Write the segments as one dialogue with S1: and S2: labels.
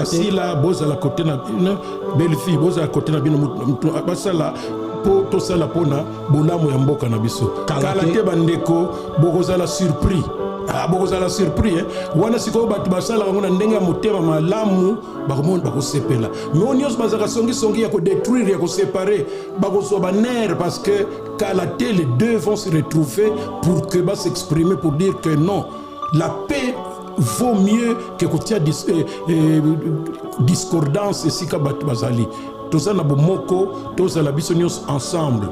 S1: si là boza la côté na belle fille boza la côté na bino basala po to sala pona bolamu ya mboka na biso kala te bandeko bokoza la surpris bokozala surpris wana sikoyo bato basalaka ngo na ndenge ya motema malamu bakomona bakosepela mais o nyonso bazalaka songisongi ya kodétruire ya koséparer bakozwa banerre parce que kala te les deux vont se retrouver pour que s'exprimer pour dire que non, la paix vaut mieux que kotia discordance esika bato bazali tozala na bomoko tozala biso nyonso ensemble.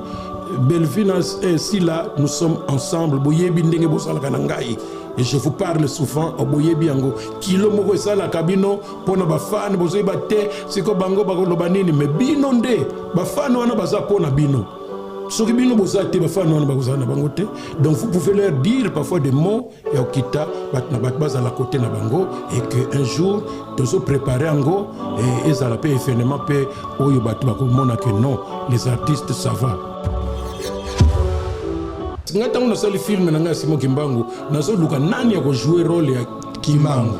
S1: Belleville ainsi là nous sommes ensemble boyebi ndenge bosalaka na ngai et je vous parle souvent au boyebi yango kilo moko esala kabino pona bafane bozoyeba te siko bango bakoloba nini mais bino nde bafane wana baza pona bino soki bino boza te bafane wana bakozala na bango te. Donc vous pouvez leur dire parfois des mots ya okita bat na bat bazala côté na bango et que un jour tozo préparer yango et ezala pe événement pe oyo bato bakomona que non les artistes ça va. Ngata ngona sali film na nga Simo Kimbangu nazo luka nani ya ko jouer rôle ya Kimbangu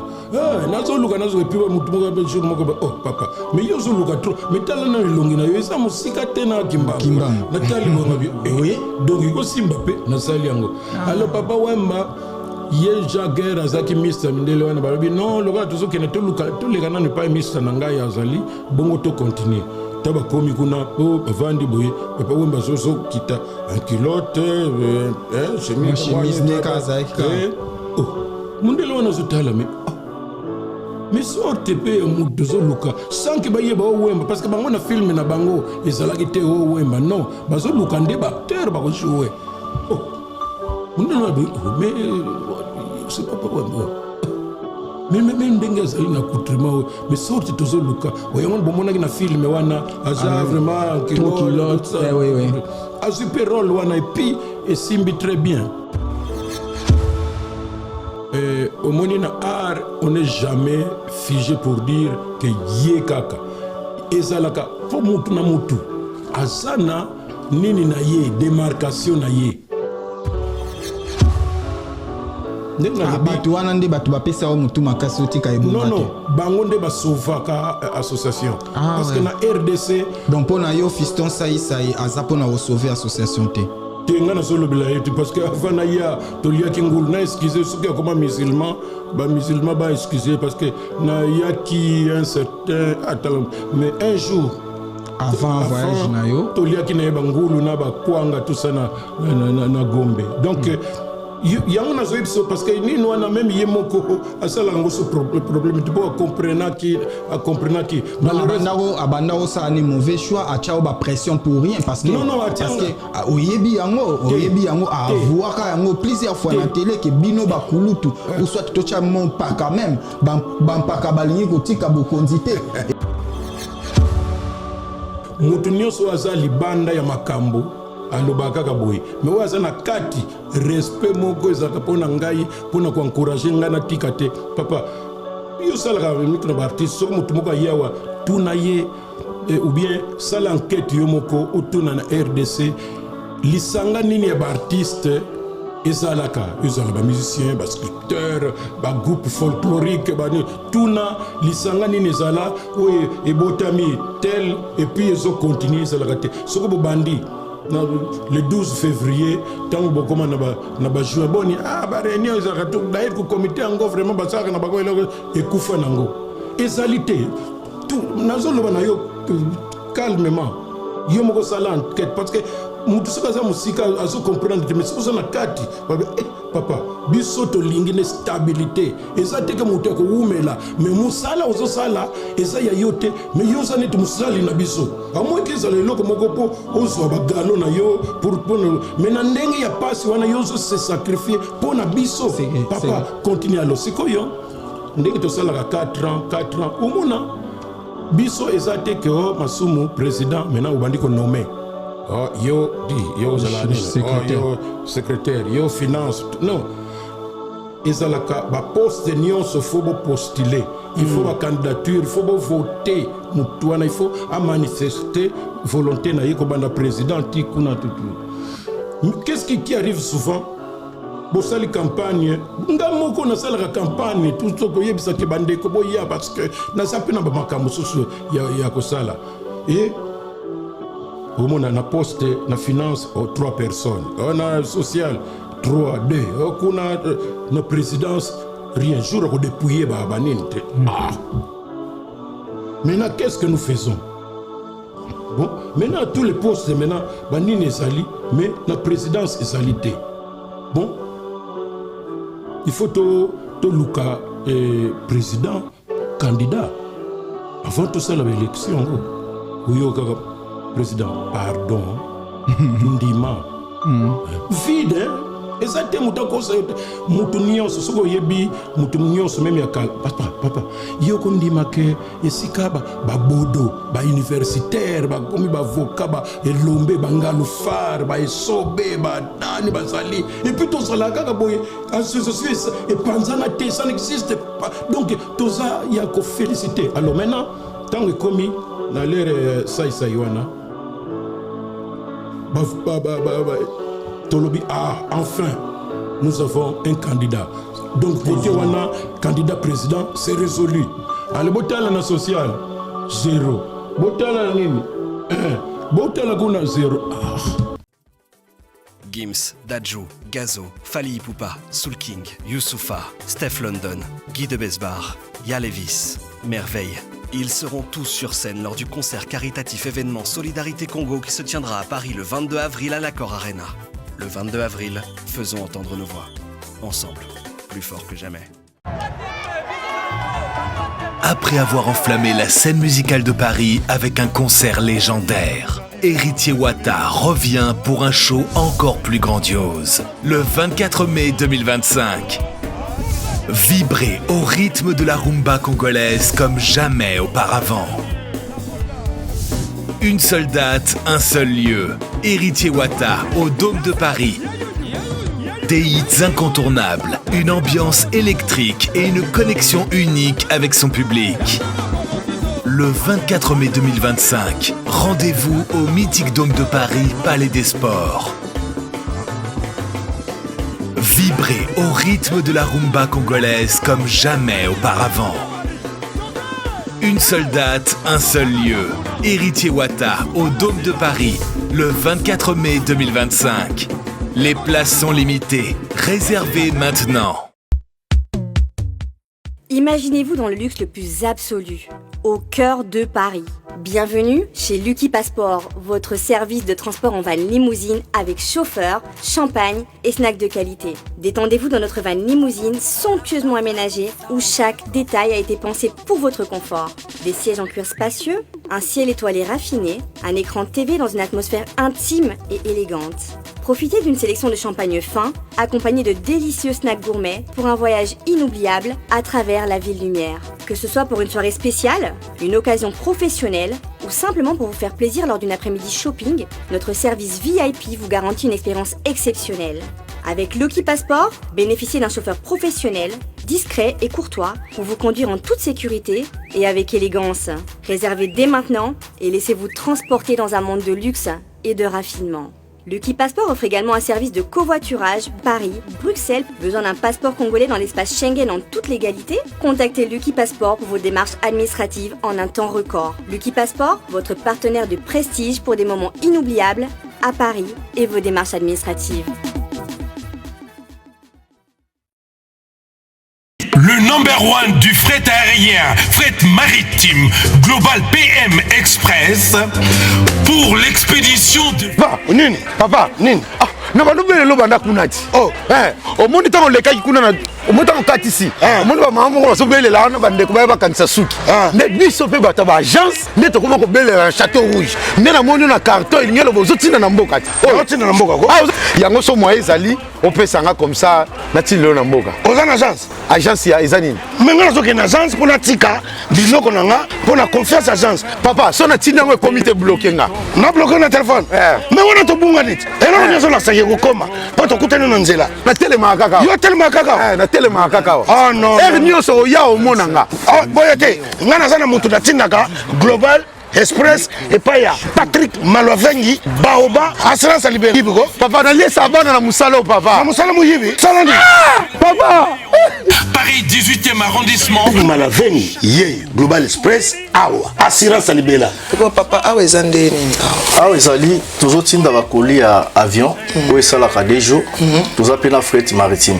S1: nazo luka nazo epiwa mutu moko be jour moko oh papa mais yo zo luka trop mais tala na longi na yo esa musika tena Kimbangu na tali bonga bi oui donc iko simba pe na sali yango alors papa wemba ye Jagger azaki Mr Mindele wana balobi non loka tuzo kene to luka to le kana ne pas Mr na ngai azali bongo to continuer taba komi kuna bavandi boye papa wemba zozo kita un culotte chemise neka zaika mundele wana zotala mais sorte pe mutu zoluka sans que baye ba wemba parce que bango na film na bango ezalaki te wemba non bazoluka nde ba acteur ba ko jouer mundele wana mais c'est pas wemba mais ndenge azali na coutrement mais sorte tozoluka oyangona bomonaki na film wana aza vraiment kilote oui a super rôle wana et puis esimbi très bien. Au moni na art on n'est jamais figé pour dire que ye kaka ezalaka po mutu na mutu azana nini na ye démarcation na ye
S2: bato wana nde bato bapesa o mutu makasi otika ebonga te.
S1: Non bango nde basovaka association parce que na RDC
S2: donc pona yo Fiston Saïsaï aza pona sauver association te
S1: tenga na solo bila yetu parce que avant na ya toliaki ngulu na excuser soki akoma musulman ba excuser parce que na yaki un certain mais un jour
S2: avant voyage na yo
S1: toliaki na yeba ngulu na ba kwanga tout ça na Gombe donc yango na zoyebso parce que ni no na même yemoko asala ngo so problème tu peux comprendre qui
S2: malheureusement abanda o ça ni mauvais choix a chao ba pression pour rien parce que oyebi yango a voir yango plusieurs fois na télé que bino ba kulutu ou soit to cha mon pas quand même ban pas ka balingi ko tika bo konzité
S1: mutu nyonso azali banda ya makambo alobaka kaboy mais oyo na kati respect moko ezaka pona ngai pona ko encourager ngai na tika te papa yo salaka miko na artiste so mutu moko yawa tuna ye ou bien sala enquête yo moko utuna na RDC lisanga nini ya artiste ezalaka ba musicien ba sculpteur ba groupe folklorique ba tuna lisanga nini ezala oyo ebotami tel et puis ezo continuer ezalaka te soko bo bandi le 12 février tango bokoma na ba jouer boni ba réunion ezaka to d'ailleurs ko comité ngo vraiment basaka na bako ekufa nango ezalité tout nazoloba na yo calmement yo moko sala enquête parce que mutu soka za musika azo comprendre mais soka na kati papa biso to lingi ne stabilité ezate ke mutu ko umela mais musala ozo sala eza ya yote mais yo sa net musali na biso amo ke za lelo ko moko po ozo ba galo na yo pour mais na ndenge ya pasi wana yo zo se sacrifier pour na biso papa continue alo sikoyo ndenge to sala 4 ans umuna biso ezate ke masumu président maintenant obandi ko nommer yo secrétaire yo finance non ezalaka ba poste nyonso faut postuler il faut la candidature il faut voter mutuana il faut manifester volonté na yiko banda président tikuna tout qu'est-ce qui arrive souvent bosali campagne nga moko nasalaka campagne tout ce que yebisa ke bandeko boya parce que naza pe na bamakambo susu ya kosala et omona na poste na finance 3 personnes na social 3 2 kuna na présidence rien jour à dépouiller banine maintenant qu'est-ce que nous faisons? Bon, maintenant tous les postes maintenant banine ezali mais la présidence ezali te. Bon, il faut to luka président candidat avant tout ça l'élection. Oui, président, pardon, ndima vide hein? Exactement, mutu nyonso soko yebi mutu nyonso même ya papa yoko ndima ke esika ba bodo ba universitaire ba komi ba avocat ba elombe bangalu far ba esobe ba dani ba sali et puis tout ça là kaka boye association et panzana te ça n'existe pas donc tout ça il y a que féliciter. Alors maintenant tant que commis dans l'ère saïwana Tolobi, enfin, nous avons un candidat. Donc, côté wana, candidat président, c'est résolu. Allez, botala na social, 0. Botala nini, 1. Botala guna 0.
S3: Gims, Dadju, Gazo, Fali Ipupa, Soul King, Youssoufa, Steph London, Guy de Besbar, Yalevis, Merveille. Ils seront tous sur scène lors du concert caritatif événement Solidarité Congo qui se tiendra à Paris le 22 avril à l'Accor Arena. Le 22 avril, faisons entendre nos voix. Ensemble, plus fort que jamais.
S4: Après avoir enflammé la scène musicale de Paris avec un concert légendaire, Héritier Wata revient pour un show encore plus grandiose. Le 24 mai 2025. Vibrez au rythme de la rumba congolaise comme jamais auparavant. Une seule date, un seul lieu. Héritier Wata au Dôme de Paris. Des hits incontournables, une ambiance électrique et une connexion unique avec son public. Le 24 mai 2025, rendez-vous au mythique Dôme de Paris, Palais des Sports. Vibrez au rythme de la rumba congolaise comme jamais auparavant. Une seule date, un seul lieu. Héritier Wata au Dôme de Paris, le 24 mai 2025. Les places sont limitées. Réservez maintenant.
S5: Imaginez-vous dans le luxe le plus absolu, au cœur de Paris. Bienvenue chez Lucky Passport, votre service de transport en van limousine avec chauffeur, champagne et snacks de qualité. Détendez-vous dans notre van limousine somptueusement aménagée où chaque détail a été pensé pour votre confort. Des sièges en cuir spacieux, un ciel étoilé raffiné, un écran TV dans une atmosphère intime et élégante. Profitez d'une sélection de champagne fin, accompagné de délicieux snacks gourmets pour un voyage inoubliable à travers la ville lumière. Que ce soit pour une soirée spéciale, une occasion professionnelle ou simplement pour vous faire plaisir lors d'une après-midi shopping, notre service VIP vous garantit une expérience exceptionnelle. Avec Lucky Passport, bénéficiez d'un chauffeur professionnel, discret et courtois pour vous conduire en toute sécurité et avec élégance. Réservez dès maintenant et laissez-vous transporter dans un monde de luxe et de raffinement. Lucky Passport offre également un service de covoiturage Paris, Bruxelles. Besoin d'un passeport congolais dans l'espace Schengen en toute légalité? Contactez Lucky Passport pour vos démarches administratives en un temps record. Lucky Passport, votre partenaire de prestige pour des moments inoubliables à Paris et vos démarches administratives.
S6: Le number one du fret aérien, fret maritime, Global PM Express, pour l'expédition de...
S7: Papa, Nini. Na banobele lo banda kunati. Oh, omoni tango leka kuna na omota ko katisi. Omoni ba mama ko so bele la na bande ko ba kanisa suki. Ne biso pe bata ba agence ne to ko bele Château Rouge. Ne na moni na carton il ngelo bozotina na mboka. Oh, tina na mboka ko. Yango so moye ezali on peut sanga comme ça na tilo na mboka.
S6: Ozana agence.
S7: Agence ya ezanini.
S6: Menga zo ke na agence pour na tika biloko nanga pour na confiance agence.
S7: Papa, so na tina ngo comité bloqué nga.
S6: Na bloqué na téléphone. Mais on a to bunga dit. Et là on a ça Koma, pas to kutana na nzela.
S7: Na telema kaka.
S6: Yo telema kaka.
S7: Na telema kaka.
S6: Ah non.
S7: Nyoso ya omonanga.
S6: Ah boyete, ngana sana mutu na tinaka Global
S7: Express et pas ya Patrick Malovengi Baoba assurance libérée papa na lié sabana na musalo papa na musalo muyibi salandi papa
S6: Paris 18e arrondissement
S7: Malovengi ye Global Express awa assurance libérée
S8: papa awa ezandeni
S9: awa ezali toujours tinda bakoli ya avion oyo esalaka des jours toza pe na fret maritime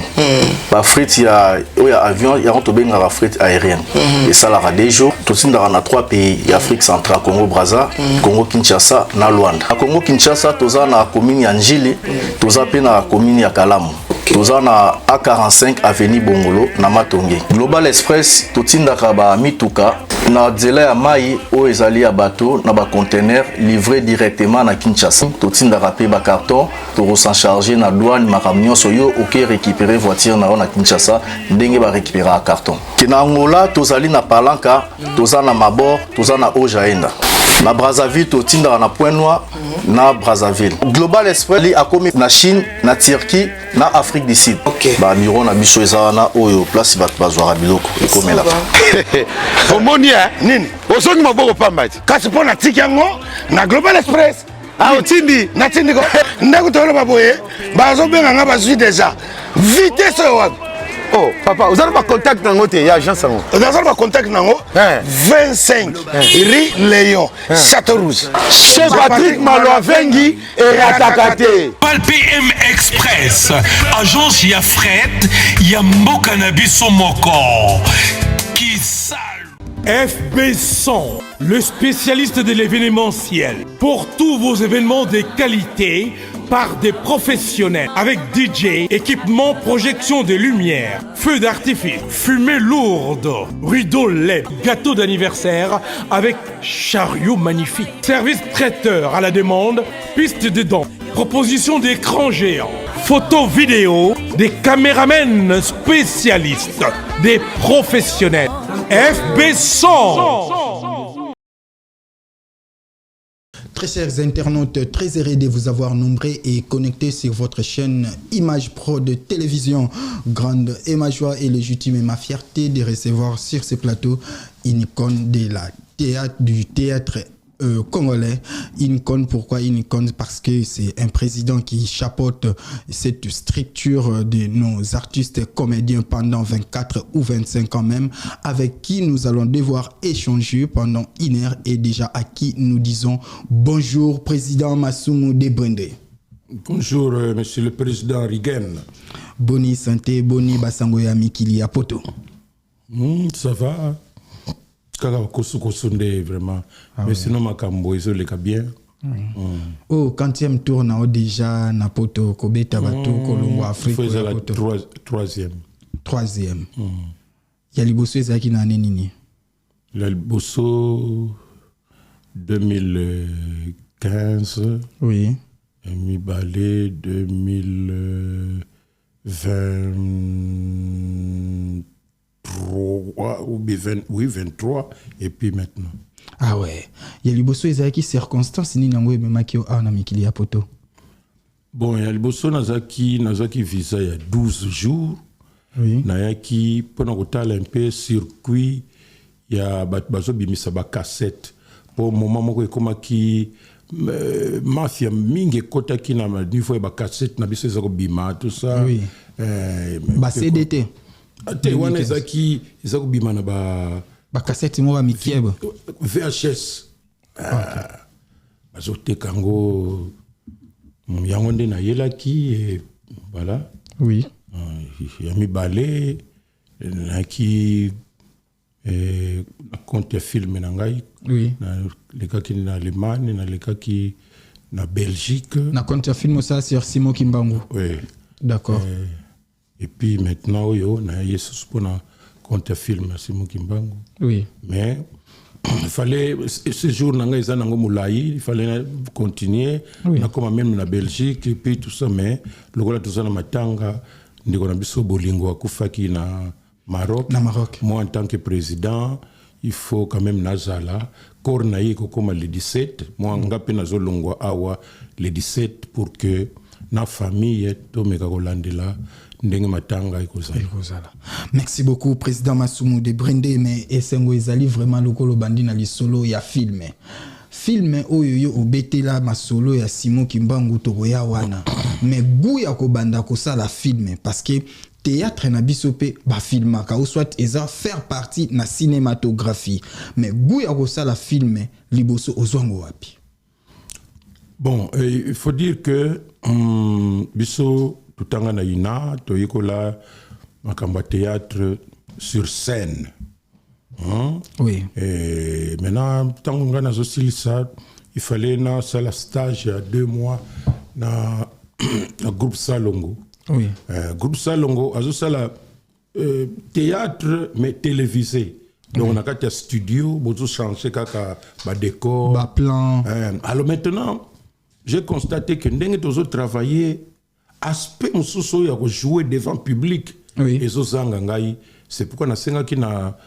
S9: ba fret ya avion yango tobengaka fret aérienne esalaka des jours totindaka na 3 pays ya Afrique centrale Congo Brazza Congo Kinshasa na Luanda na Congo Kinshasa toza na commune ya Njili toza pe na commune ya Kalamu toza na A45 avenue Bongolo na Matonge. Global Express totindaka ba mituka na nzela ya mai oyo ezali ya bateau na ba conteneur livré directement na Kinshasa. Totindaka pe ba carton to s'en charger na douane makambo nyonso yo oke récupérer voiture na Kinshasa ndenge ba récupérer carton. Kina Angola tozali na Palanca, toza na Mabor, toza na Ojaenda. Na Brazzaville totindaka na Point Noir na Brazzaville. Global Express li akomi na Chine, na Turquie, na Afrique du Sud. Ba miro na biso ezana oyo place bato bazwaka biloko ekomela.
S7: Omoni nini? Osongi maboko pambati. Kasi pona tiki yango na Global Express. Ah otindi na tindi ko ndako tolo baboye bazo benga nga bazwi déjà. Vitesse wapi? Oh papa, vous avez pas contact dans votre agence en haut. Vous avez pas contact dans haut. 25 Rue Léon, Château-Rouge. Chez Patrick Malovengi et Ratakate.
S6: Global PM Express, agence ya fret, ya mboka na biso moko. Qui sale. FB100, le spécialiste de l'événementiel. Pour tous vos événements de qualité, par des professionnels, avec DJ, équipement, projection de lumière, feux d'artifice, fumée lourde, rideau LED, gâteau d'anniversaire avec chariot magnifique, service traiteur à la demande, piste de danse, proposition d'écran géant, photo vidéo, des caméramens spécialistes, des professionnels. FB100.
S2: Très chers internautes, très heureux de vous avoir nombreux et connectés sur votre chaîne Image Pro de télévision. Grande et ma joie et légitime et ma fierté de recevoir sur ce plateau une icône du théâtre congolais. Une icône, pourquoi une icône? Parce que c'est un président qui chapeaute cette structure de nos artistes comédiens pendant 24 ou 25 ans même, avec qui nous allons devoir échanger pendant une heure et déjà à qui nous disons bonjour président Masumu Debende.
S1: Bonjour monsieur le président Rigen.
S2: Boni santé, boni basangoya mikili apoto.
S1: Ça va. Vraiment. Mais sinon, ma cambo, ils ont bien.
S2: Oh, 40e tour, na déjà na poto, Kobeta Bato, Colombo, Afrique.
S1: Il faut la troisième.
S2: Troisième. Il y a les bosso qui n'a nini.
S1: Le bosso 2015.
S2: Oui.
S1: Et mi balé 2020. 23 ou 23 et puis maintenant.
S2: Ah ouais. Il y a les bosso qui circonstances ni nango même qui a na mikili ya poto.
S1: Bon, il y a les bosso nazaki visa il y a 12 jours.
S2: Oui.
S1: Nayaki pendant que un peu circuit il y a bazo bimisa ba cassette pour moment moko comme qui mafia mingi kota ki na niveau ba cassette na biso ezako bima tout ça.
S2: Oui. Ba CDT.
S1: Ate wana ezaki bima na ba
S2: cassette mo ba mikieba
S1: VHS bazote kango yango nde na yelaki et voilà.
S2: Oui.
S1: Ya mi balé na ki na compte film na ngai.
S2: Oui.
S1: Na leka ki na Allemagne na leka ki na Belgique
S2: na compte film ça sur Simon Kimbangu.
S1: Oui.
S2: D'accord.
S1: Et puis maintenant, on a pour compte film Simon Kimbangu.
S2: Oui.
S1: Mais il fallait, ce jour, il fallait continuer.
S2: Oui.
S1: On a comme même la Belgique et puis tout ça. Mais le gars tout ça na matanga, on a biso bolingo akufaki na Maroc.
S2: Na Maroc.
S1: Moi en tant que président, il faut quand même nazala. Kornaï comme le 17. Moi ngapi nazolongwa awa le 17 pour que na famille to meka kolandela ndenge matanga ekozala.
S2: Merci beaucoup président Masumu de Brende mais esengo ezali vraiment lokolo bandi na lisolo ya filme oyo yo obetela masolo ya Simon Kimbangu tokoya wana mais goût ya kobanda kosala filme parce que théâtre na biso pe ba filmaka ou soit eza faire partie na cinématographie mais goût ya kosala filme liboso ozwango wapi?
S1: Bon, il faut dire que biso tutanga na ina toyikola makamba théâtre sur scène.
S2: Oui.
S1: Et maintenant, tant qu'on a ça, il fallait na la stage il y a 2 mois na groupe Salongo.
S2: Oui.
S1: Groupe Salongo a ça théâtre mais télévisé. Donc on a un studio, beaucoup changer kaka ba décor,
S2: ba plan.
S1: Alors maintenant, j'ai constaté que ndenge tozo travailler aspect mususu ya jouer devant public.
S2: Oui.
S1: Et zo zanga ngai, c'est pourquoi na senga ki na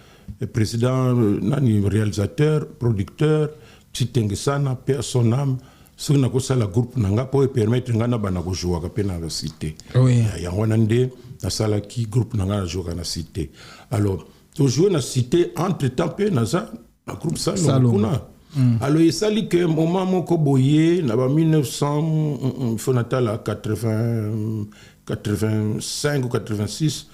S1: président nani réalisateur, producteur, Titengesana, personne ce qu'on a ça la groupe nanga pour permettre ngana bana ko jouer ka pe na la cité.
S2: Oui.
S1: Ya wana nde na sala ki groupe nanga jouer na cité. Alors to jouer na cité entre temps pe na ça na groupe Salongo kuna. Alors il s'ali que moment moko boye na ba 1900 fonatala 85 ou 86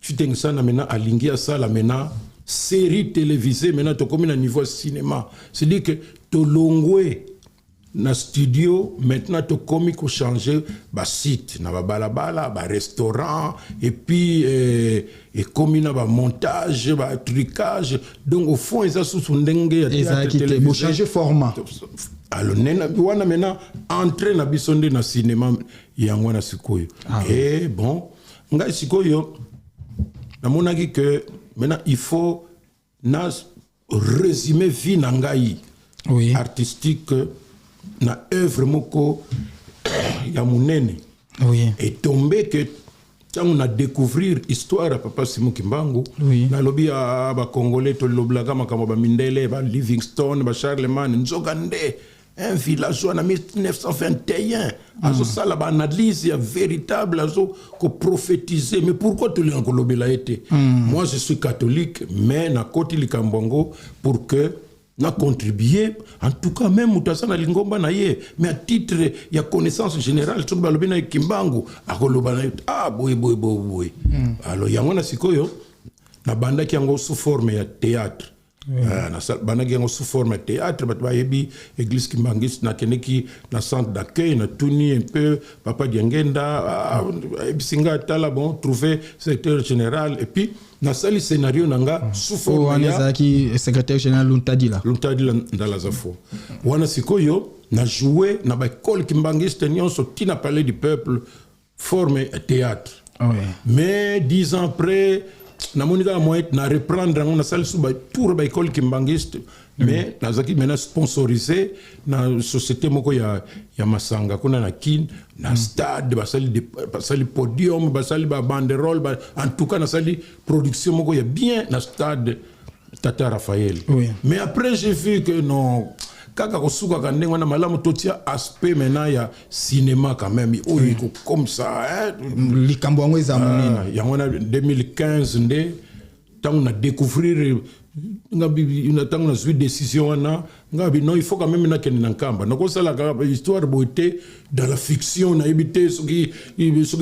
S1: Titengesana maintenant alingi ça la maintenant série télévisée maintenant to comme na niveau cinéma. C'est-à-dire que to longwe na studio maintenant to komi ko changer ba site na ba balabala ba restaurant et puis et komi na ba montage ba trucage donc au fond ils a sous ndenge ya théâtre télévisé
S2: changer format.
S1: Alors nena wana maintenant entrer na bisonde na cinéma yango na sikoyo. Et bon ngai sikoyo na monaki que maintenant il faut na résumer vie na ngai artistique na œuvre moko ya munene.
S2: Oui.
S1: Et tombé que quand on a découvrir histoire à papa Simon Kimbangu, na lobby à ba congolais to loblaga makamo ba Mindele ba Livingstone ba Charlemagne Nzogande un villageois en 1921 azo sala ba analyse véritable azo ko prophétiser. Mais pourquoi tu l'as engolobé là été? Moi je suis catholique mais na koti likambongo pour que n'a contribué en tout cas même mutasana lingomba na ye mais à titre ya connaissance générale tout ba lobina Kimbangu akoloba na boy alors yango na sikoyo na banda ki yango sous forme ya théâtre. Na banda ki yango sous forme ya théâtre ba yebi église Kimbangis na keneki na centre d'accueil na tuni un peu papa Diengenda singa tala bon trouver secrétaire général et puis na sali scénario nanga sous forme
S2: ya qui secrétaire général Luntadi
S1: dans la Zafo wana sikoyo na jouer na ba école Kimbangiste nyonso tina palais du peuple forme théâtre. Mais 10 ans après na monika moyen na reprendre na sali sous ba tour ba école Kimbangiste mais na zaki mena sponsorisé na société moko ya Masanga kuna na kin na stade basali podium basali ba banderole en tout cas na sali production moko ya bien na stade Tata Raphaël. Mais après j'ai vu que non kaka kosuka ka ndenge na malamu totia aspect maintenant ya cinéma quand même comme ça
S2: likambo yango eza monene
S1: yango na 2015 nde tant na découvrir ngabi tant na suite décision na ngabi non il faut quand même na kende na nkamba na ko sala ka histoire beauté dans la fiction na ebité soki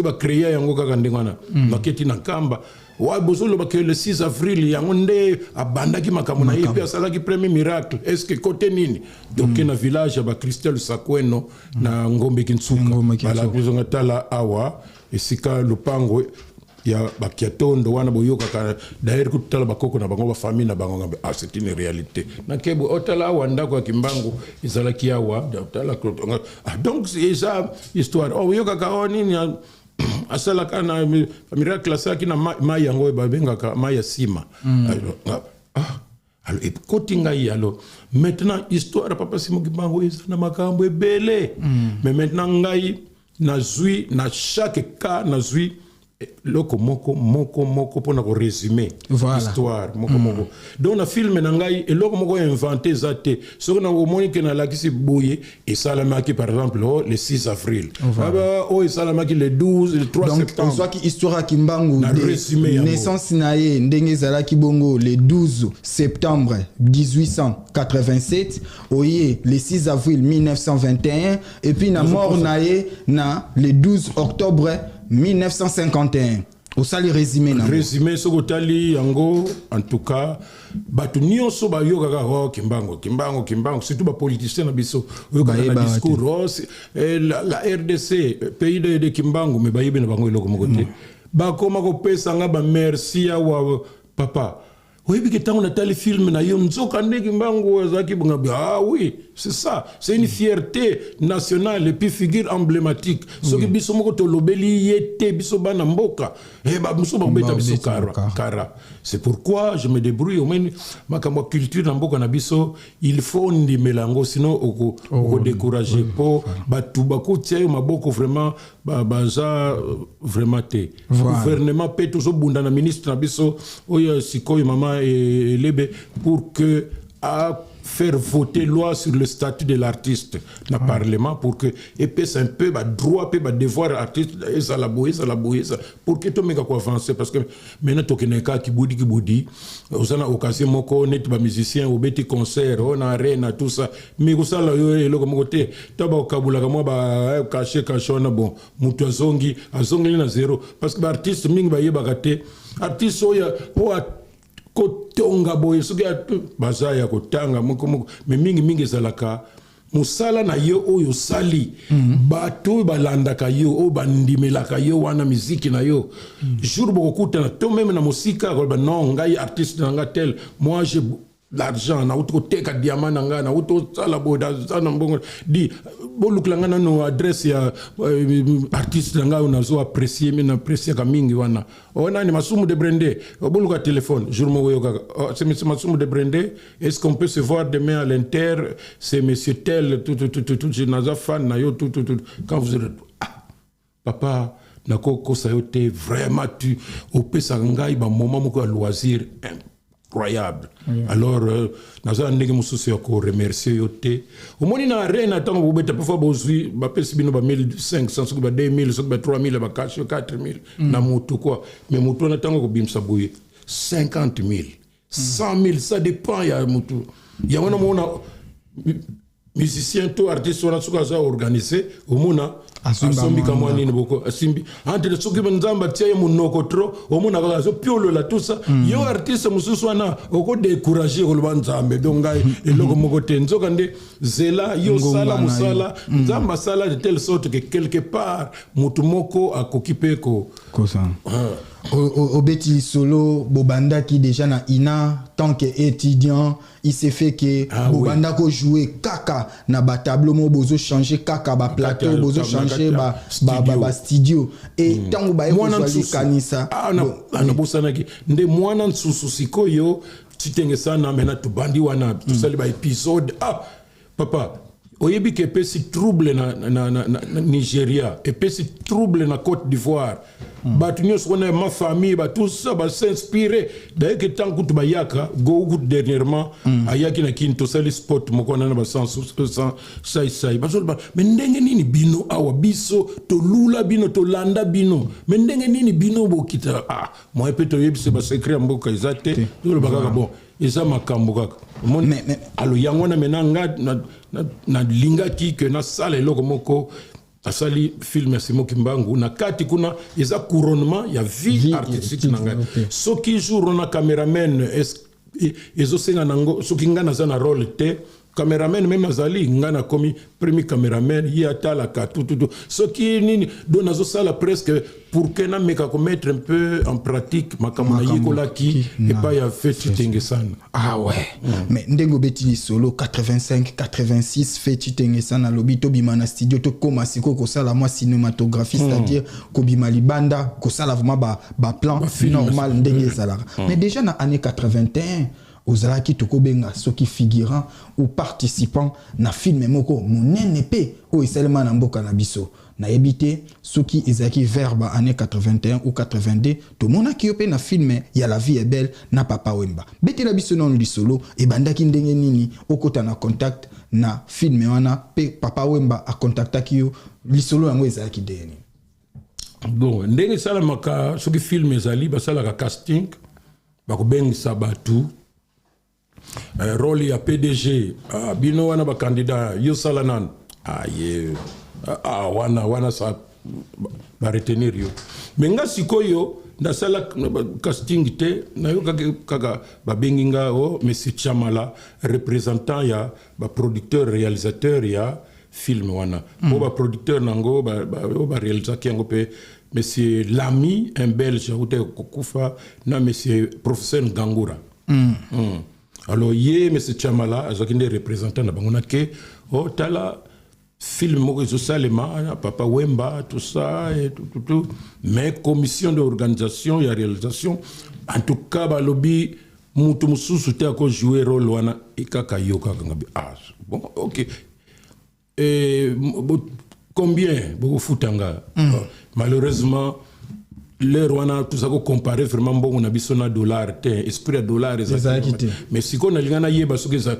S1: ba créer yango kaka ndenge na maketi na nkamba wa bozolo ba que le 6 avril yango nde abandaki makambo na ye pe asalaki premier miracle est-ce que côté nini donc na village ba Christel Sakweno na Ngombe Kinsuka bala bizonga tala awa esika lupango ya bakiatondo wana boyoka ka d'ailleurs kutala bakoko na bango ba famille na bango ngambe c'est une réalité na kebo otala wanda kwa Kimbangu izalaki awa tala donc c'est ça histoire boyoka ka nini asala kana miracle asaki na mai yango babengaka mai ya sima alors et kotinga yalo maintenant histoire papa Simon Kimbangu na makambo ebele mais maintenant ngai na zui na chaque cas na zui loko moko pona ko résumer histoire moko donc na film na ngai eloko moko inventé zate soko na omoni ke na lakisi boye et salamaki par exemple le 6 avril et salamaki le 12 le 3
S2: donc,
S1: septembre
S2: donc soit histoire Kimbangu naissance naye ndenge zalaki bongo le 12 septembre 1887 oye le 6 avril 1921 et puis na mort naye na le 12 octobre 1951. Au sali résumé na
S1: résumé soko tali yango en tout cas batu nyonso ba yoka ka Kimbangu surtout ba politiciens na biso yoka na discours la RDC pays de Kimbangu me ba yebe na bango eloko moko te ba koma ko pesa nga ba merci ya wa papa. Oui, puis quand on a tel film, ah oui, c'est ça. C'est une fierté nationale et puis figure emblématique. Ce qui biso moko to lobeli yete biso bana mboka. Ba biso beta biso kara. C'est pourquoi je me débrouille au moins makambo culture na mboka na biso, il faut ndi melango sinon oko décourager po batu bako tia maboko vraiment baza vraiment te. Gouvernement peut toujours bunda na ministre na biso oya sikoy mama et Lebe pour que à faire voter loi sur le statut de l'artiste dans le Parlement pour que et puis c'est un peu droit peu devoir artiste et ça la bouée pour que tout le monde avance parce que maintenant tout le monde qui boudi on a occasion moko net ba musicien au petit concert on a arena tout ça mais ça là yo le comme côté taba okabula kama ba caché on bon mutu azongi na zéro parce que artiste mingi ba yeba kate artiste oya kotonga boye soki baza ya kotanga moko mais mingi ezalaka musala na yo oyo sali bato balandaka yo o bandimelaka yo wana muziki na yo jour bokokutana to même na musika koloba non ngai artiste na nga tel moi j'ai l'argent na auto teka diamant na nga na auto sala boda sana mbongo di bolukla nga na no adresse ya artiste na nga na zo apprécier mais na apprécier ka mingi wana ona ni Masumu de Brendé boluka téléphone jour mo yoka c'est monsieur Masumu de Brendé est-ce qu'on peut se voir demain à l'Inter c'est monsieur tel tout je naza fan na yo tout quand vous êtes papa nakoko sayote vraiment tu au pesa ngai ba moment moko loisir incroyable. Alors naza ndenge mususu ya ko remercier yote omoni na arena tango bobeta parfois bozwi ba pesi bino ba 1500 soki ba 2000 soki ba 3000 ba 4000 na moto quoi mais moto na tango ko bimsa boye 50000 100000 ça dépend ya moto ya wana mona musicien to artiste wana soka za organiser omona asombi kama nini boko asimbi entre soki nzamba tia monoko tro omona kaka so piolo la tout ça yo artiste mususu wana oko décourager ko nzambe donc ngai eloko moko te nzoka nde zela yo sala musala nzamba sala de telle sorte que quelque part mutu moko akokipe ko
S2: ça au Betty Solo Bobanda qui déjà na ina tant qu'étudiant il s'est fait que Bobanda ko jouer kaka na ba tableau mo bozo changer kaka ba plateau bozo changer ba studio et tant ba ko kanisa
S1: na bosana ki nde mwana nsusu sikoyo titenge sana mena tubandi wana tusali ba épisode papa oyebi ke pesi trouble na Nigeria et pesi trouble na Côte d'Ivoire batu nyonso kona ma famille ba tout ça ba s'inspirer d'ailleurs que tant que bayaka go dernièrement ayaki na kinto sali sport moko na ba sans sai ba mais ndenge nini bino awa biso to lula bino to landa bino mais ndenge nini bino bokita moi peut to yebi se ba secret mboka ezate to ba kaka bon eza makambo kaka mais alo yango na menanga na lingaki que na sala eloko moko asali film Simo Kimbangu na kati kuna eza couronnement ya vie artistique nanga soki jour na cameraman ezo senga nango soki ngana za na rôle te cameraman même azali ngana komi premier cameraman yi atala ka tout soki nini dona zo sala presque pour que na meka ko mettre un peu en pratique makamana yikola ki et pas ya fait Tengesana
S2: mais ndengo Betty Solo 85 86 fait Tengesana lobito bimana studio to koma siko ko sala moi cinématographie c'est-à-dire ko bimali banda ko sala vraiment ba plan normal ndenge sala mais déjà na année 81 ozalaki tokobenga soki figurant ou participant na film moko monene pe o esalema na mboka na biso na ebité soki ezalaki verbe année 81 ou 82 to monaki yo pe na film ya La vie est belle na Papa Wemba betela biso non lisolo e bandaki ndenge nini okota na contact na film wana pe Papa Wemba a contactaki yo lisolo yango ezalaki deni.
S1: Bon ndenge salamaka soki film ezali basalaka casting bakobengisa batu rôle ya PDG bino wana ba candidat yo sala nan wana sa ba retenir yo menga sikoyo ndasala casting te na yo kaka ba benginga monsieur Chamala représentant ya ba producteur réalisateur ya film wana ba producteur nango ba réalisateur yango pe monsieur Lami un belge ute kokufa na monsieur professeur Ngangura. Alors hier monsieur Chamala azokinde représentant na bangona ke tala film moko salema Papa Wemba tout ça et tout mais commission d'organisation et réalisation en tout cas ba lobby mutu mususu te ko jouer rôle wana ikaka yoka ngabi bon OK et combien beaucoup futanga malheureusement l'heure wana tout ça ko comparer vraiment bon na biso na dollar te esprit dollar mais si qu'on a lingana yeba so que ça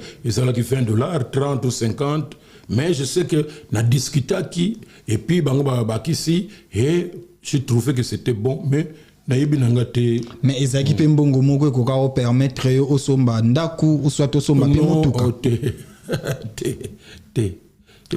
S1: qui fait $1 30 ou 50 mais je sais que na discuta qui et puis bango bakisi et je trouvais que c'était bon mais na yebi nanga te
S2: mais ezaki pe mbongo moko ko ka permettre yo osomba ndaku ou soit osomba pe motuka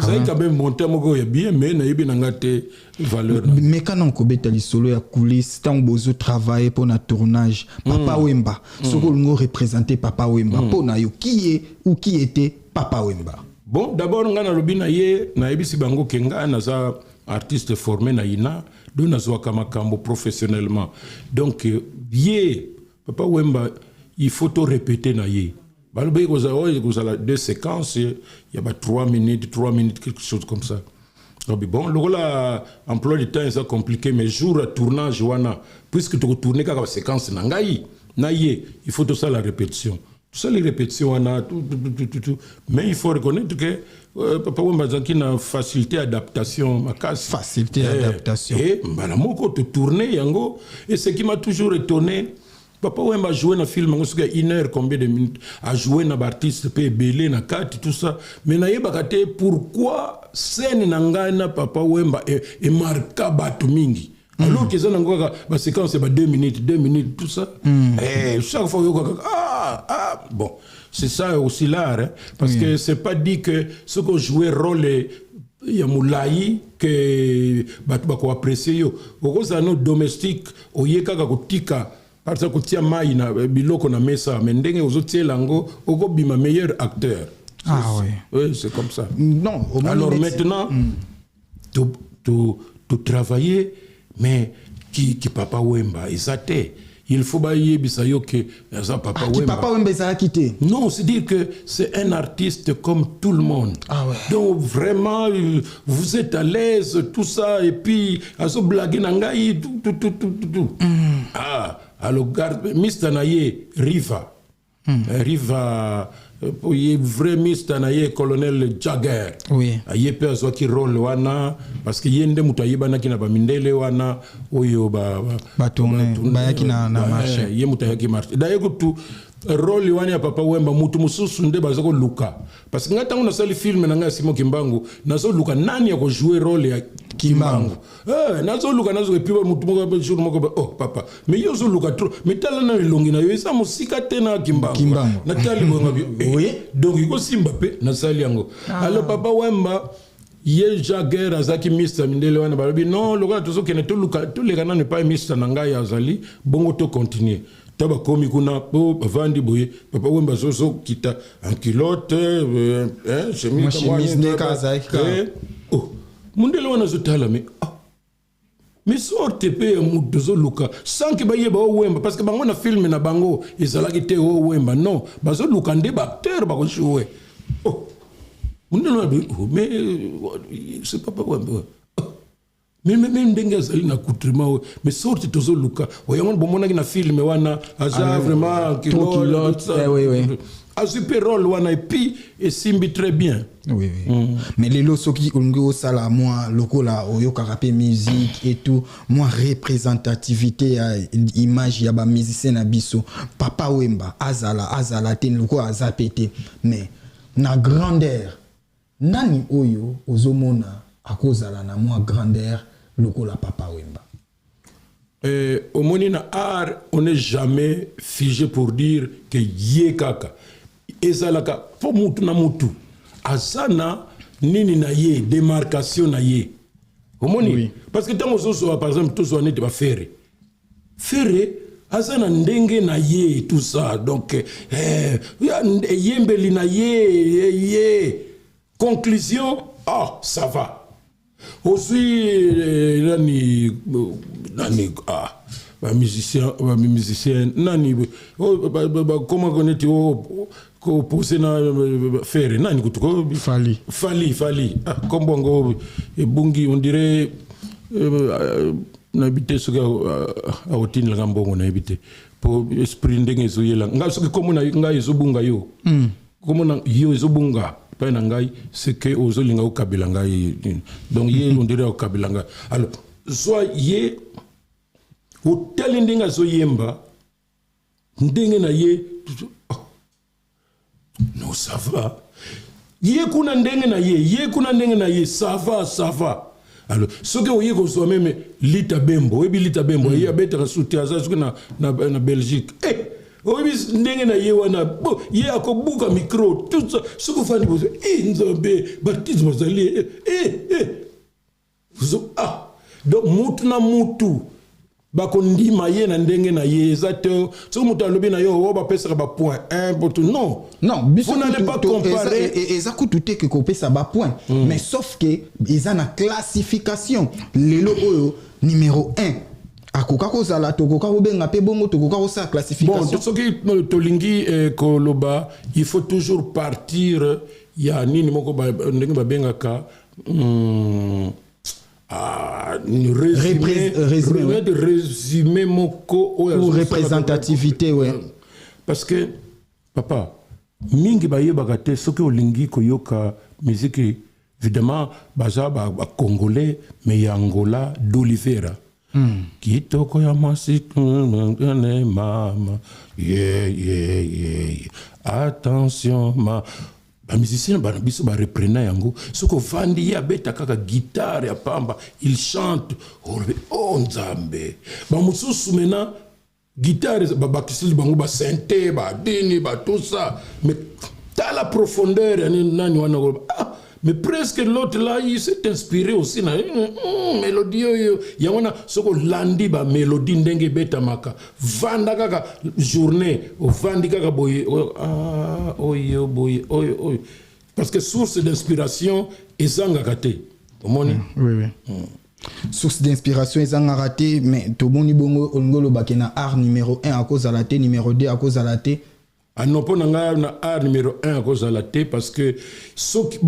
S1: ça est quand même monté moko ya bien mais na yebi nanga te valeur
S2: mais quand on kobeta lisolo ya coulisse tant bozo travailler pour na tournage Papa Wemba soko ngo représenter Papa Wemba pour na yo qui est ou qui était Papa Wemba.
S1: Bon d'abord ngana lobina ye na yebi si bango kenga na za artiste formé na ina do na zo kamakambo professionnellement donc ye Papa Wemba il faut tout répéter na ye balobé ko za deux séquences il y a 3 minutes quelque chose comme ça. Bon le là emploi du temps c'est compliqué mais jour à tournage wana puisque tu tourner ka séquence na ngai na ye il faut tout ça la répétition. Tout ça les répétitions wana tout mais il faut reconnaître que Papa Wemba zaki na facilité adaptation
S2: facilité adaptation
S1: et bana moko te tourner yango et ce qui m'a toujours étonné Papa Wemba a joué dans film on sait 1 heure combien de minutes a joué na artiste pe belé na carte tout ça mais na yebakate pourquoi scène na Papa Wemba est marqué batu mingi alors que ça n'engouga ba séquence ba 2 minutes tout ça et chaque fois bon c'est ça aussi là hein, parce que c'est pas dit que ce qu'on jouait rôle ya moulayi que batu ba ko apprécier yo okoza no domestique oyeka ka kotika parce que tia mai na biloko na mesa mais ndenge ozotie lango okobima meilleur acteur. Oui c'est comme ça.
S2: Non
S1: alors maintenant tu travailler mais qui Papa Wemba isaté il faut bailler bisayo que ça Papa Wemba.
S2: Papa Wemba ça a quitté.
S1: Non, c'est dire que c'est un artiste comme tout le monde. Donc vraiment vous êtes à l'aise tout ça et puis à se blaguer nangai tout. Alors garde Mr Naye Riva. Riva il vrai Mr Naye colonel Jagger.
S2: Oui.
S1: Aye pe azo ki rôle wana parce que yende mutayeba na kina ba mindele wana oyo ba
S2: tourner ba yakina na marché.
S1: Ye mutayaki marché. D'ailleurs tout rôle wana ya Papa Wemba mutu mususu nde bazako luka parce que ngata on sali film na nga Simon Kimbangu nazo luka nani ya ko jouer rôle ya Kimbangu nazo luka nazo epi mutu moko jour moko oh papa mais yo zo luka trop mais tala na longi na yo esa musika tena Kimbangu na tali bonga oui donc iko simba pe na sali yango alors Papa Wemba ye Jagger azaki Mr Mindele wana balobi non lokola tozo kene to luka to le kana ne pas Mr nanga ya azali bongo to continuer taba komi kuna po vandi boye Papa Wemba zozo kita en culotte chemise
S2: ne kazaika
S1: oh mundele wana zotala mais sorte pe mudo zo luka sans que baye ba Wemba parce que bango na film na bango ezalaki te Wemba non bazo luka nde ba acteur ba ko jouer oh mundele wana mais c'est Papa Wemba même ndenge azali na accoutrement mais sorti tozo luka oyango bomona na film wana aza vraiment a super rôle wana et puis et simbi très bien.
S2: Oui. Mais les losoki ongo sala moi lokola oyoka rapé musique et tout moi représentativité image ya ba musicien na biso Papa Wemba azala ten loko azapete mais na grandeur nani oyo ozomona akozala na moi grandeur lokola Papa Wemba.
S1: Au monina art on n'est jamais figé pour dire que yé kaka ezalaka po mutu na mutu azana nini na ye démarcation na ye omoni oui. Parce que tant ozo par exemple tous on est de ferre azana ndenge na ye tout ça donc yembeli na ye conclusion ça va aussi nani musicien nani comment connaître ko poser na faire nani kutuko fali kombongo bungi on dirait na habité soka a hotine la mbongo na habité pour esprit ndenge zoyela nga soki komo na nga ezobunga yo komo na yo ezobunga pa na ngai c'est que ozolinga o kabila ngai donc ye on dirait o kabila ngai alors soit ye hotel ndenge zoyemba ndenge na ye non ça va ye kuna ndenge na ye ça va alors ce que oye ko so même lita bembo ye abeta soutia ça na Belgique oyebi ndenge na ye wana ye akobuka micro tout ça ce que fani bozo nzambe baptiste bazali donc mutu na mutu bakondima ye na ndenge na ye zato so mutu alobi na yo o ba pesa ba point 1 pour tout non vous n'allez pas comparer
S2: et ça coûte tout que ko pesa ba point mais sauf que ils ont une classification lelo oyo numéro 1 akoka kozala tokoka kobenga pe bongo tokoka kosa classification
S1: bon to soki tolingi koloba il faut toujours partir ya nini moko ndenge ba bengaka résumé moko
S2: ou représentativité ouais
S1: parce que papa mingi bayebaka te soki olingi koyoka musique évidemment baza ba congolais mais ya Angola d'Olivera kitoko ya masiku mama attention ma ba musicien ba biso ba reprenant yango soko vandi ya beta kaka guitare ya pamba il chante oh nzambe ba mususu mena guitare ba kisili bango ba synthé ba dini ba tout ça mais dans la profondeur nani wana mais presque l'autre là il s'est inspiré aussi na mélodie yangona soko landi ba mélodie ndenge beta maka vanda kaka journée au vandi kaka boye oyo boye oyo parce que source d'inspiration ezanga kate omoni
S2: oui source d'inspiration ezanga raté mais toboni bongo ngolo bakena art numéro 1 à cause à la T numéro 2 à cause à la T
S1: non pas na art numéro 1 à cause de la T parce que soki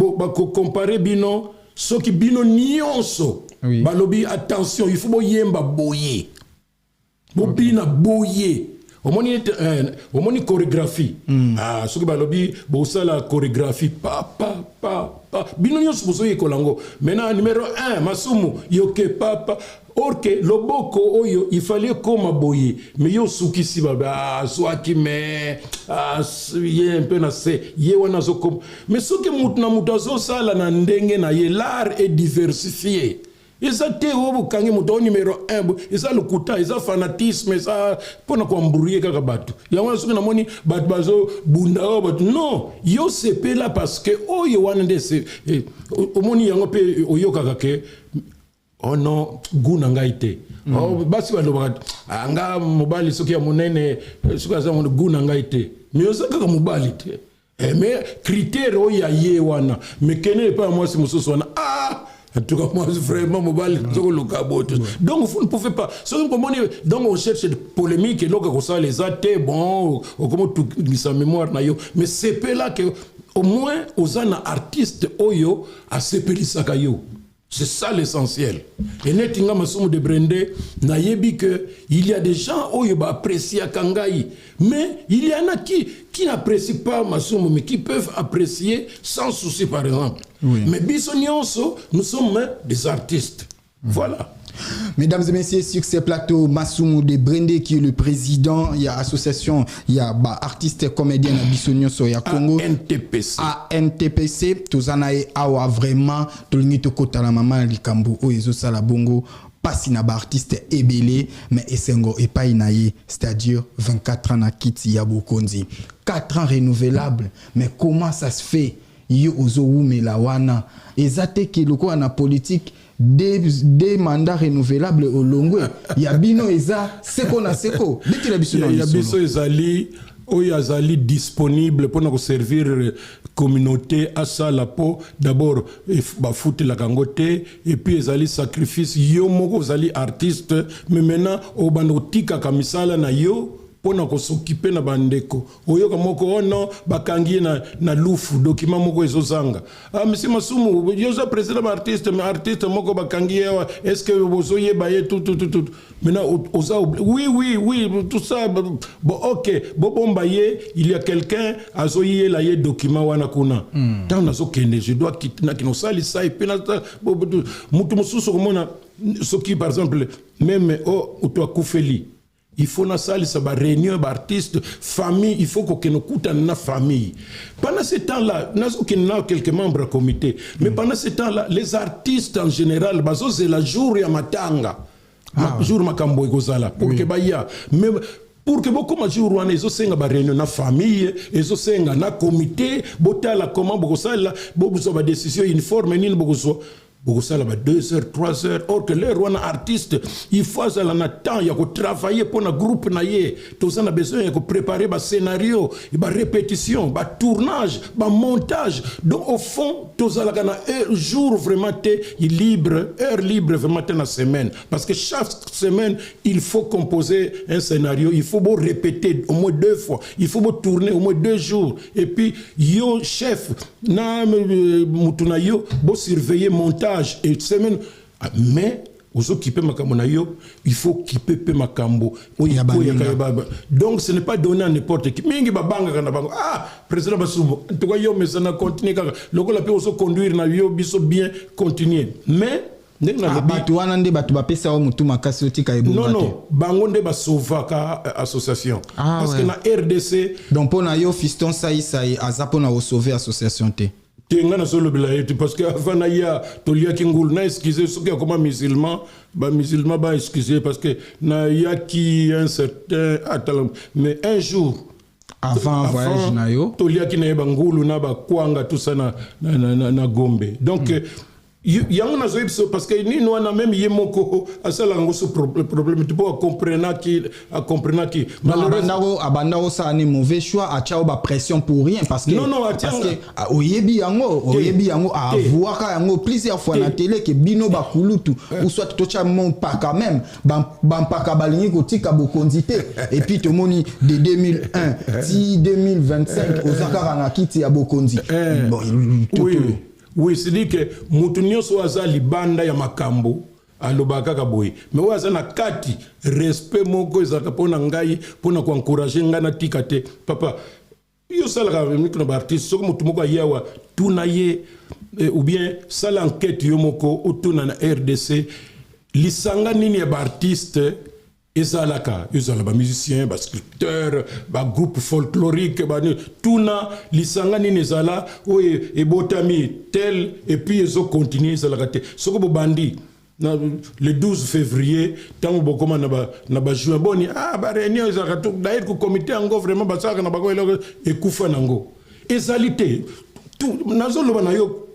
S1: comparer bino soki bino nyonso balobi attention il faut boyemba boye bobina boye omoni chorégraphie soki balobi bosala chorégraphie pa bino nyonso bozoye kolango maintenant numéro 1 masumu yoke papa or que loboko oyo il fallait comme boye mais yo sukisi baba swaki mais ye un peu na se ye wana zo comme mais ce que mutna mutazo sala na ndenge na ye l'art est diversifié eza te obo kangi muto numéro 1 eza lokuta eza fanatisme eza pona ko embrouiller kaka batu yango soki na moni batu bazo bunda o batu non yo sepela parce que oyo wana nde se omoni yango pe oyoka kake oh non guna ngai te oh basi baloba anga mobali soki ya monene soki aza guna ngai te mais osaka ka mobali te mais critère o ya ye wana mais kene pas moi si mususu wana en tout cas moi vraiment mobali zoko lokabo donc vous ne pouvez pas donc on cherche de polémique et donc comme ça les athées bon comment tout sa mémoire na yo mais c'est là que au moins aux ana artistes oyo a sepelisaka yo C'est ça l'essentiel. Et netinga masumu de Brendé, nayebi que il y a des gens qui apprécient Kangai, mais il y en a qui n'apprécient pas masumu, mais qui peuvent apprécier sans souci par exemple. Oui. Mais Bissonionso, nous sommes des artistes. Voilà.
S2: Mesdames et messieurs, sur ce plateau, Masumu de Brendé qui est le président, il y a association, il y a artistes comédiens à Bissonionso, il y a Congo. ANTPC, Tozanae Awa vraiment, Tolingito Kota la maman Likambu, Oezo Salabongo, pas na ba artiste ebélé, mais Essengo et pas inaye, c'est-à-dire 24 ans na Kiti Yabokonzi. 4 ans renouvelables, mais comment ça se fait? Yo Ozo Melawana, ezate ki loko na politique. Des mandats renouvelables au longue. Il y a bino eza seko na seko.
S1: Il y a biso ezali oyazali disponible pour nous servir communauté à ça la peau d'abord ba foutre la kangote et puis ezali sacrifice yo moko ezali artiste mais maintenant au bandotika kamisala na yo pona ko s'occuper na bandeko oyoka moko ono bakangi na lufu document moko ezozanga monsieur Masumu yoza président artiste mais artiste moko bakangi est-ce que vous oyé baye tout maintenant oza oui tout ça bon OK bon baye il y a quelqu'un azoyé la ye document wana kuna tant nazo kende je dois quitter na kino sali ça et puis na mutu mususu komona soki par exemple même toi Koufeli. Il faut na salle ça va réunion d'artistes famille il faut qu'on écoute na famille pendant ce temps-là nous avons quelques membres comité mais pendant ce temps-là les artistes en général bazo c'est la jour ya matanga jour makambo ekozala pour que baya mais pour que beaucoup de gens ils ont une réunion na famille ils ont na comité botala comment bokosala bobuso ba décision uniforme ni bokoso Bogosala ba 2 heures 3 heures or que les rois artistes il faut ça la temps il y a que travailler pour un groupe na yé tout ça a besoin de préparer ba scénario ba répétition ba tournage ba montage donc au fond tout ça la jour vraiment heure libre vraiment dans la semaine parce que chaque semaine il faut composer un scénario il faut beau répéter au moins 2 fois il faut beau tourner au moins 2 jours et puis yo chef na mutuna yo beau surveiller montage et semaine mais aux occupés makambo na yo il faut occuper pe makambo donc ce n'est pas donné à n'importe qui mingi babanga kana bango président Masumu to ko yo mais ça na continuer kaka loko la pe oso conduire na yo biso bien continuer mais
S2: batu wana nde batu bapesa o mutu makasi otika ebonga te
S1: non bango nde basovaka association parce que na RDC
S2: donc pona yo fiston sai aza pona o sauver association te
S1: tenga na solo bilayetu parce que avant na ya tolia kingul na excuser ce que comme musulman ba excuser parce que na ya qui un certain mais un jour
S2: avant voyage na yo
S1: tolia ki na bangulu na ba kwanga tout ça na Gombe donc yango na zoipso parce que ni no na même yemoko asala ngo ce problème tu peux comprendre qui
S2: malheureusement abandao ça ni mauvais choix a chao ba pression pour rien parce que oyebi yango a voir yango plusieurs fois na télé que bino ba kulutu ou soit tocha mon pas quand même ban pas ka balingi ko tika bokondité et puis to moni de 2001 si 2025 ozakara na kiti ya bokondi bon
S1: oui c'est dit que mutunyo so azali banda ya makambo alobaka kaboy mais waza na kati respect moko ezaka pona ngai pona ko encourager ngana tikate papa yo sala micro artiste soko mutu moko yawa tunaye ou bien sala enquête yo moko otuna na RDC lisanga nini ya artiste ezalaka ezala ba musicien ba sculpteur ba groupe folklorique ba tuna lisanga nini ezala oye ebotami tel et puis ezo continuer ezalaka te soko bo bandi le 12 février tant bokoma na ba juin boni ba réunion ezalaka to d'ailleurs ko comité ngo vraiment ba saka na ba ko ekufa nango ezalité tout nazolo na yo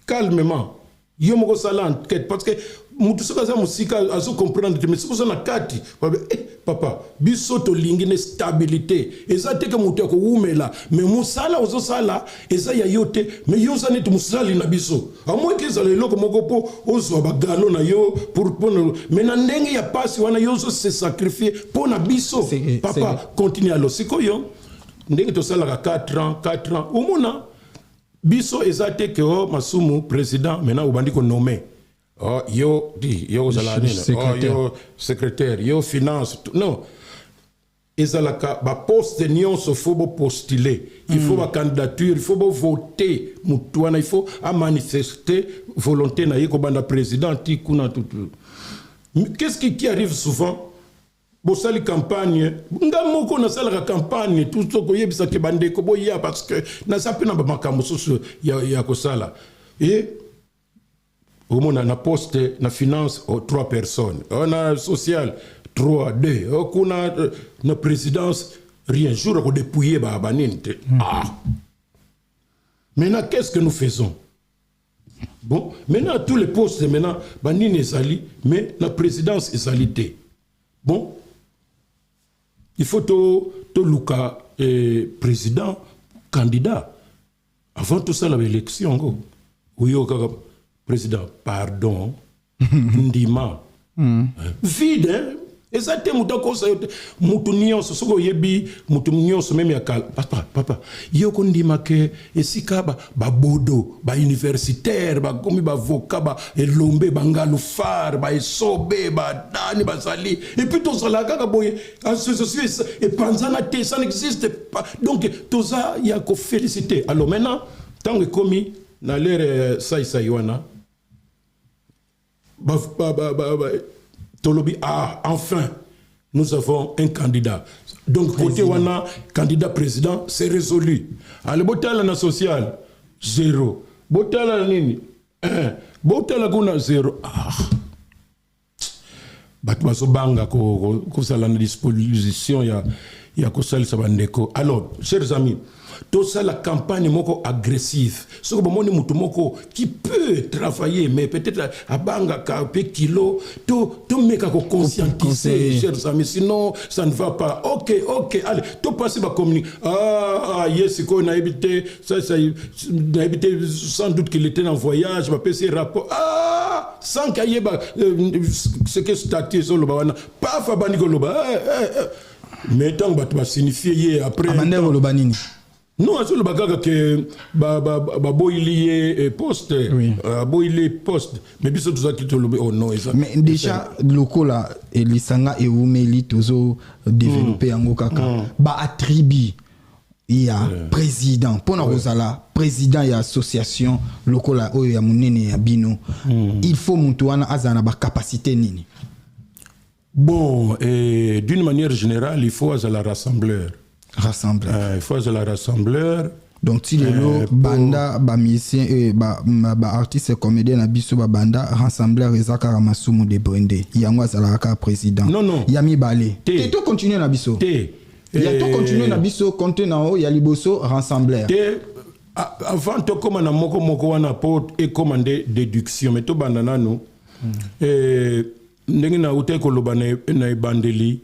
S1: calmement yo moko sala enquête parce que mutu soka za musika azo comprendre mais c'est ça na kati papa biso to lingi ne stabilité ezate ke mutu ko umela mais musala ozo sala eza ya yote mais yo za net musali na biso amwe ke za lelo ko moko po ozo bagalo na yo pour mais na ndenge ya pasi wana yo zo se sacrifier pour na biso papa continue alors siko yo ndenge to sala 4 ans umuna biso ezate ke Masumu président maintenant obandi ko nommer oh yo secrétaire yo finance non ezalaka ba poste nyonso faut postuler il faut ba candidature il faut voter mutuana il faut manifester volonté na yeko banda président ti kuna tout. Qu'est-ce qui arrive souvent? Bosali campagne, nga moko na sala campagne tout ce ko yebisa ke bande ko boya parce que na sape na makambo soso ya ko sala. Et au monde na poste na finance 3 personnes, on a social 3 2, on a na présidence rien jour ko dépouiller ba baninte. Maintenant qu'est-ce que nous faisons? Bon, maintenant tous les postes maintenant banine sali mais la présidence est salité. Bon, il faut to luka président candidat avant tout ça l'élection go. Oui président pardon ndima vide hein? Exactement mutako sa yote mutu nyonso soko yebi mutu nyonso même ya kala papa yoko ndima ke esika ba bodo ba universitaire ba komi ba avocat ba elombe ba ngalu far ba esobe ba dani ba sali et puis tout ça là kaka boye association et panzana te ça n'existe pas donc tout ça il y a qu'on féliciter alors maintenant tant que commis na l'air ça wana Tolobi, enfin, nous avons un candidat. Donc, côté wana, candidat président, c'est résolu. Alors, botala na social, 0. Botala nini, 1. Botala kuna 0. Batmaso banga ko sala na disposition ya ko sala sabandeko. Alors, chers amis, tout ça la campagne moko agressive. Ce que bon mutu moko qui peut travailler mais peut-être à banga ka pe kilo to meka ko conscientiser chers amis sinon ça ne va pas. OK, allez, to passer ba communiquer. Yes ko na habité ça na habité sans doute qu'il était en voyage, ba PC rapport. Sans cahier ba ce que statut sur le bana. Pas fa baniko lo ba. Mais tant ba to signifier après.
S2: Amandero lo banini.
S1: Non, c'est le bagage que boili poste, boili poste. Mais bien tout ça qui te le oh non ça.
S2: Mais déjà loko là elisanga et umeli tozo développer en kaka. Ba attribue il y a président pour na rozala président et association loko là o ya munene ya bino. Il faut mutuana azana ba capacité nini.
S1: Bon, d'une manière générale, il faut azala rassembleur. Il faut la rassembleur.
S2: Donc si le banda ba musicien ba artiste comédien na biso ba banda rassembleur ezaka ramasumu de brende yango azala ka président
S1: non
S2: yami balé te to continuer na biso ya to continuer na biso compte na o ya liboso rassembleur
S1: avant to comme na moko wana pour et commander déduction mais to banda nano ndenge na uté ko lobana na bandeli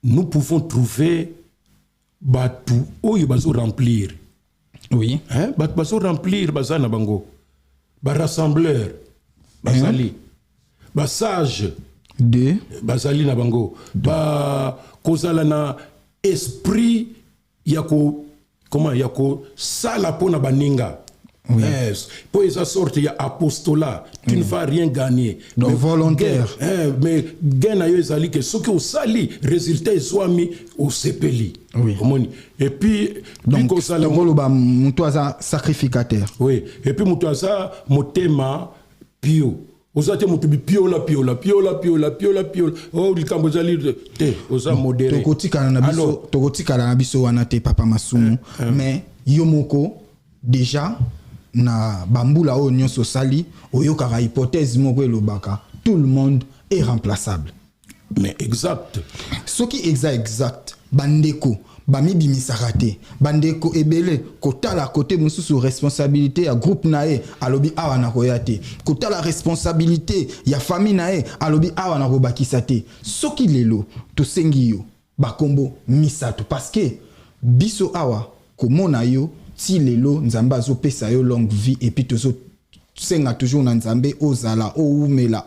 S1: nous pouvons trouver batu oyo bazo remplir
S2: oui
S1: hein bazo remplir bazana bango ba rassembleur bazali ba sage
S2: de
S1: bazali na bango ba kozala na esprit yako comment yako sala pona baninga. Yes. Pour esa sorte il y a apostolat, tu ne vas rien gagner.
S2: Donc volontaire.
S1: Mais gain ayo ezali que ce que au sali résultat soit mis au sepeli.
S2: Oui.
S1: Et puis
S2: donc au sala ngoloba mutu aza sacrificateur.
S1: Oui. Et puis mutu aza motema pio. Osate mutu piola. Oh likambo zali te oza modéré.
S2: Tokotika na biso wana te papa masumu mais yomoko déjà na bambula o nyonso sali oyokaka hypothèse moko elobaka tout le monde est remplaçable.
S1: Mais exact.
S2: Ce qui exact bandeko bamibimisaka te bandeko ebele kotala côté mususu responsabilité ya groupe nae alobi awa na koya te kotala responsabilité ya famille nae alobi awa na kobakisa te soki lelo tosengi yo bakombo misato parce que biso awa komona yo si lelo nzambe azopesa yo longue vie et puis tozo senga toujours na nzambe ozala oumela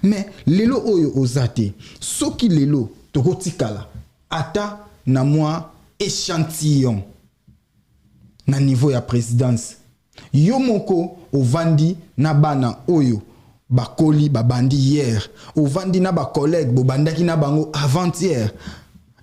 S2: mais lelo oyo ozate soki lelo tokotikala ata na moi échantillon na niveau ya présidence yo moko ovandi na bana oyo bakoli babandi hier ovandi na ba collègue bobandaki na bango avant-hier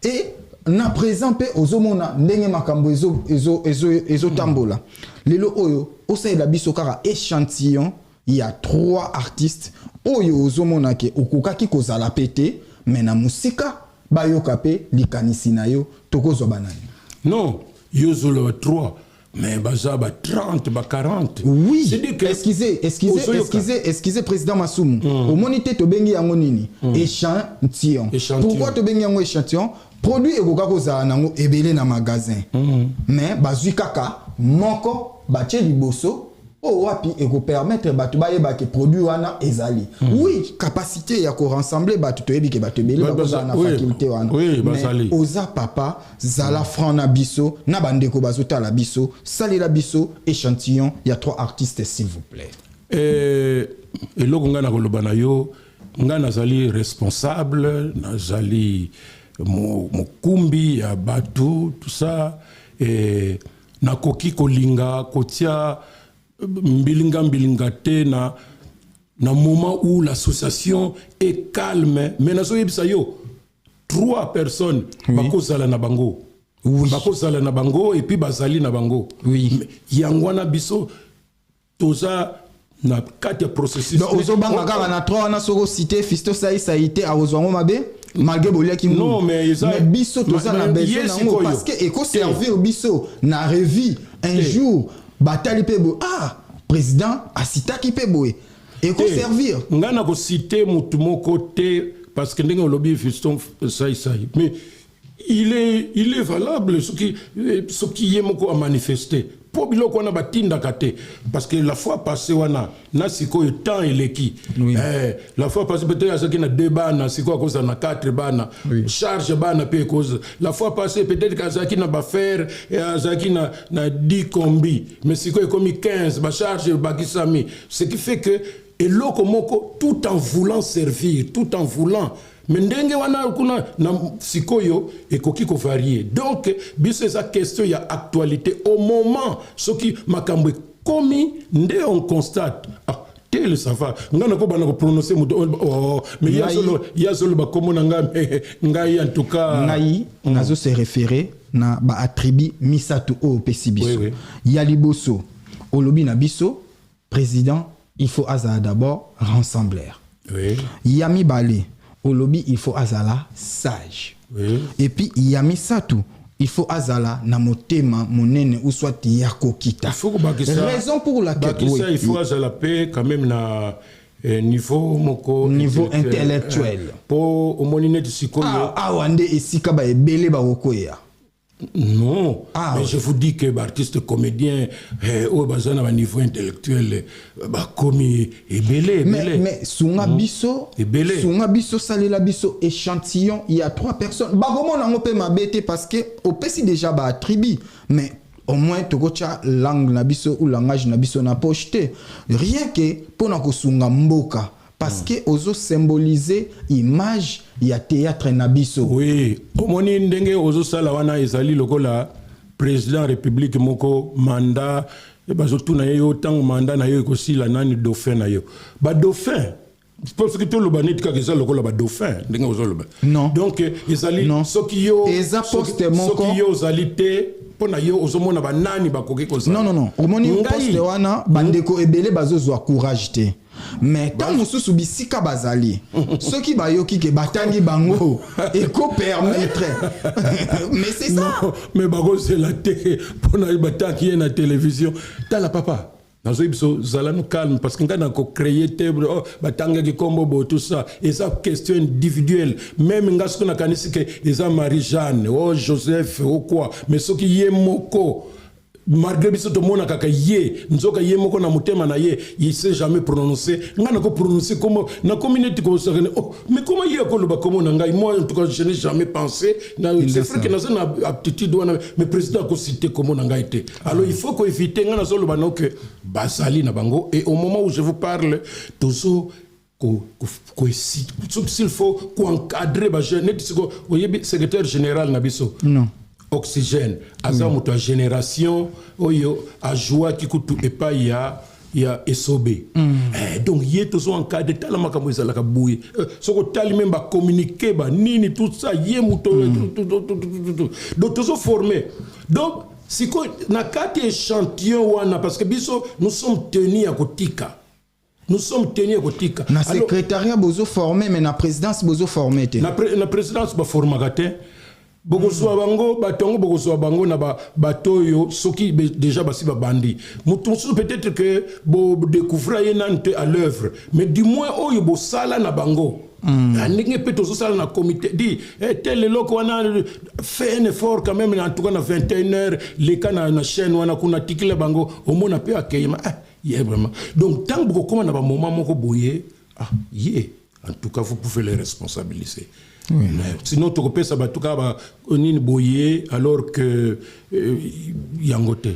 S2: et na présent pe ozomona ndenge makambo ezo tambola lelo oyo osalela biso kaka échantillon. Il y a 3 artistes oyo ozomona ke okokaki kozala pété mais na musika bayoka pe likanisi na yo tokozwa banani.
S1: Non, yo zolo 3 mais baza ba 30 ba 40.
S2: Oui, excusez président Masumu. Au monité to bengi yango nini? Échantillon. Pourquoi to bengi yango échantillon? Produit ekoka kozala nango ebele na magasin. Mais bazui kaka moko bache liboso o wapi eko permettre batu bayeba ke produit wana ezali. Oui, capacité ya ko rassembler batu to yebike batu ebele bakozala na faculté wana.
S1: Oui, bazali.
S2: Oza papa zala franc na biso na bandeko bazota la biso sali la biso échantillon. Il y a 3 artistes s'il vous plaît.
S1: Et loko ngana koloba na yo ngana zali responsable nazali mokumbi ya batu tout ça et nakoki kolinga kotia mbilinga te na moment où l'association est calme mais nazo yebisa yo 3 personnes bakozala na bango bakozala na bango et puis bazali na bango yangwana biso toza na 4 processus
S2: donc ozobanga kaka na 3 wana soko cité Fisto Saïté a ozwango mabe malgré bolia ki
S1: non mais
S2: biso toza na besoin nango parce que eko servir biso na revue un jour batali pe bo président asitaki pe boye eko servir
S1: ngana ko citer mutu moko te parce que ndenge lobby Fiston Saï mais il est valable ce qui yemoko a manifesté pour biloko wana batinda kate parce que la fois passée wana na siko temps eleki la fois passée peut-être ça qui na 2 bana siko cause na 4 bana charge bana pe cause la fois passée peut-être kazaki na ba faire azaki na 10 combi mais siko est comme 15 ba charge bakisami ce qui fait que eloko moko tout en voulant servir tout en voulant mais ndenge wana kuna na sikoyo ekoki ko varier donc biso eza question ya actualité au moment soki makambo komi nde on constate tel ça va ngana ko bana ko prononcer mais ya solo ba komo na ngai en tout cas
S2: ngai nazo se référer na ba attribut misatu o pesi biso ya liboso olobi na biso président il faut azala d'abord rassembleur yami balé au lobby il faut azala sage et puis yami satu il faut azala na motema monene ou soit yakokita raison pour laquelle
S1: il faut azala paix quand même na niveau
S2: intellectuel
S1: pour au moninet sikoyo
S2: wande esika ba ebele ba okoya.
S1: Non, mais je vous dis que l'artiste comédien au bazana à niveau intellectuel commis ebele
S2: mais sunga biso salela biso échantillon il y a 3 personnes bagomo na ngope mabete parce que au pesi déjà ba attribut mais au moins tokocha langue na biso ou langage na biso na pocheté rien que pona ko sunga mboka parce que ozo symboliser image ya théâtre na biso.
S1: Oui, omoni ndenge ozo sala wana ezali lokola président république moko mandat e bazo tuna yo tant mandat na yo ko sila nani dauphin na yo. Ba dauphin parce que tout le banit ka keza lokola ba dauphin ndenge ozo loba.
S2: Non.
S1: Donc ezali soki yo soki yo zalité pona yo ozomona ba nani ba koki ko ça.
S2: Non. Omoni poste wana bandeko ebele bazo zwa courage te. Mais tant mususu bisika bazali ceux qui bayoki ke batangi bango eko permettre mais c'est ça
S1: non, mais bago c'est la télé pour na batangi na télévision tala papa nazo biso zala nous calme parce que ngana ko créer table batanga ki kombo bo tout ça et ça question individuelle même ngasko na kanisi ke eza Marie-Jeanne Joseph quoi mais ceux qui yemoko malgré biso to mona kaka ye nzoka ye moko na mutema na ye il sait jamais prononcer ngana ko prononcer comme na communauté ko ça mais comment ye ko loba comme na ngai moi en tout cas je n'ai jamais pensé c'est vrai que na une aptitude mais président ko citer comme na ngai té alors il faut ko éviter ngana zo loba no que basali na bango et au moment où je vous parle tozo s'il faut encadrer ba jeune secrétaire général na biso
S2: non
S1: oxygène aza muto génération oyo a joie ki kutu epa ya il y a SOB. Donc il y a tout ça en cas de tal makambo ezala ka boui. Ce que tali même ba communiquer ba nini tout ça yé muto donc tout ça formé. Donc si ko na kati échantillon wana parce que biso nous sommes tenus à kotika. Nous sommes tenus à kotika.
S2: Na secrétariat bozo formé mais na présidence bozo formé te.
S1: Na présidence ba formagate. Bogoswa bango batongo bogoswa bango na batoyo soki déjà basi ba bandi mutusu peut-être que bo découvrir nante à l'œuvre mais du moins oyo bo sala na bango ndenge peut to sala na comité dit tel loko wana fait un effort quand même en tout cas na 21h les kana na chaîne wana kuna tikila bango au moins na peut accueillir yeah vraiment donc tant que comment na ba moment moko boyer yeah en tout cas vous pouvez les responsabiliser. Oui. Sinon, tu repères ça, tout cas, on est boyé alors que Yangote.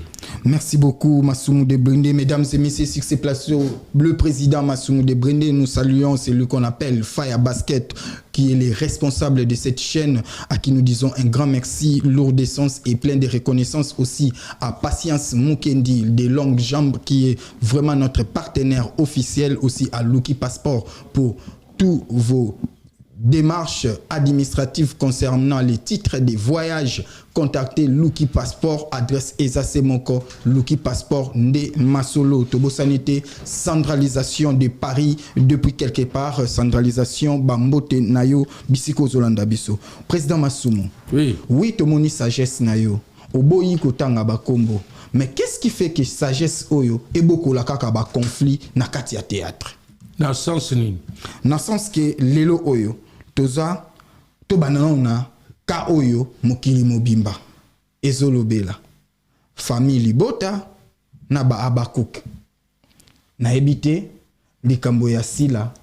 S2: Merci beaucoup, Massoumou de Brindé. Mesdames et messieurs, sur ces plateaux, le président Massoumou de Brindé, nous saluons celui qu'on appelle Fire Basket, qui est le responsable de cette chaîne, à qui nous disons un grand merci, lourd d'essence et plein de reconnaissance aussi à Patience Mukendi, des longues jambes, qui est vraiment notre partenaire officiel, aussi à Luki Passport pour tous vos démarches administratives concernant les titres des voyages. Contactez Luki Passport, adresse Ezase Moko, Luki Passport Nde Masolo, Tobo Sanité, centralisation de Paris depuis quelque part, centralisation Bambote Nayo, Bisiko Zolanda Biso. Président Massoumou, oui, Tomoni sagesse Nayo, Oboyi Kotanga Bakombo, mais qu'est-ce qui fait que sagesse Oyo et beaucoup la kaka ba conflit na katia théâtre?
S1: Na sens ni.
S2: Na sens que lelo Oyo, toza to banana ka oyo mokili mobimba ezolobela famille libota na ba abakuk na ebité likambo ya sila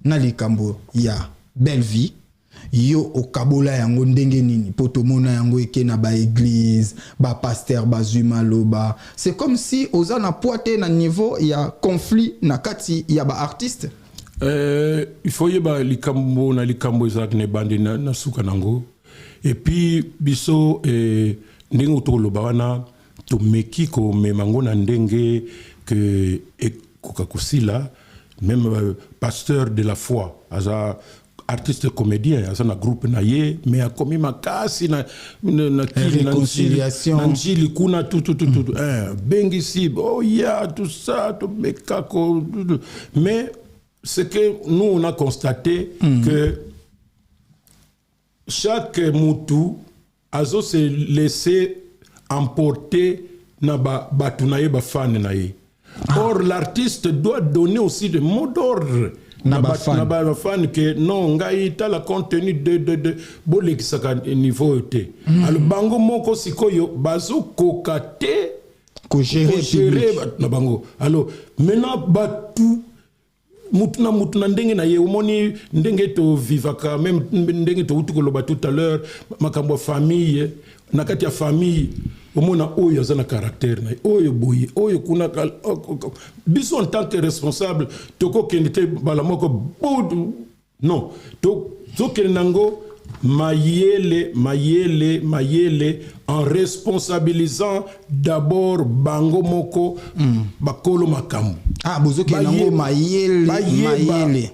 S2: na likambo ya belle vie yo okabola yango ndenge nini poto mona yango eke na ba église ba pasteur bazuma loba c'est comme si oza na poité na niveau ya conflit na kati ya ba artiste.
S1: Il faut y avoir likambo na likambo ezakne bandi na suka nango et puis biso ndenge to loba wana to meki ko memango na ndenge que kokakusila même pasteur de la foi aza artiste comédien aza na groupe na ye mais a komi makasi na
S2: réconciliation
S1: nanjili kuna tout bengi si oh yeah tout ça to mekako mais c'est que nous on a constaté que chaque moutou a se laissé emporter na batu na ye ba fan na ye. Or l'artiste doit donner aussi des mots d'ordre na ba fan que non ngai ta la contenu de bolekisaka niveau te. Alors bango moko sikoyo bazo kokate
S2: ko gérer
S1: na bango. Alors maintenant batu mutuna ndenge na ye omoni ndenge to vivaka même ndenge to utukoloba tout à l'heure makambo famille na kati ya famille omona oyo azana caractère na oyo boye oyo kuna biso en tant que responsable toko kendite bala moko non to kenango mayele en responsabilisant d'abord bango moko bakolo makambo
S2: bozoke nango mayele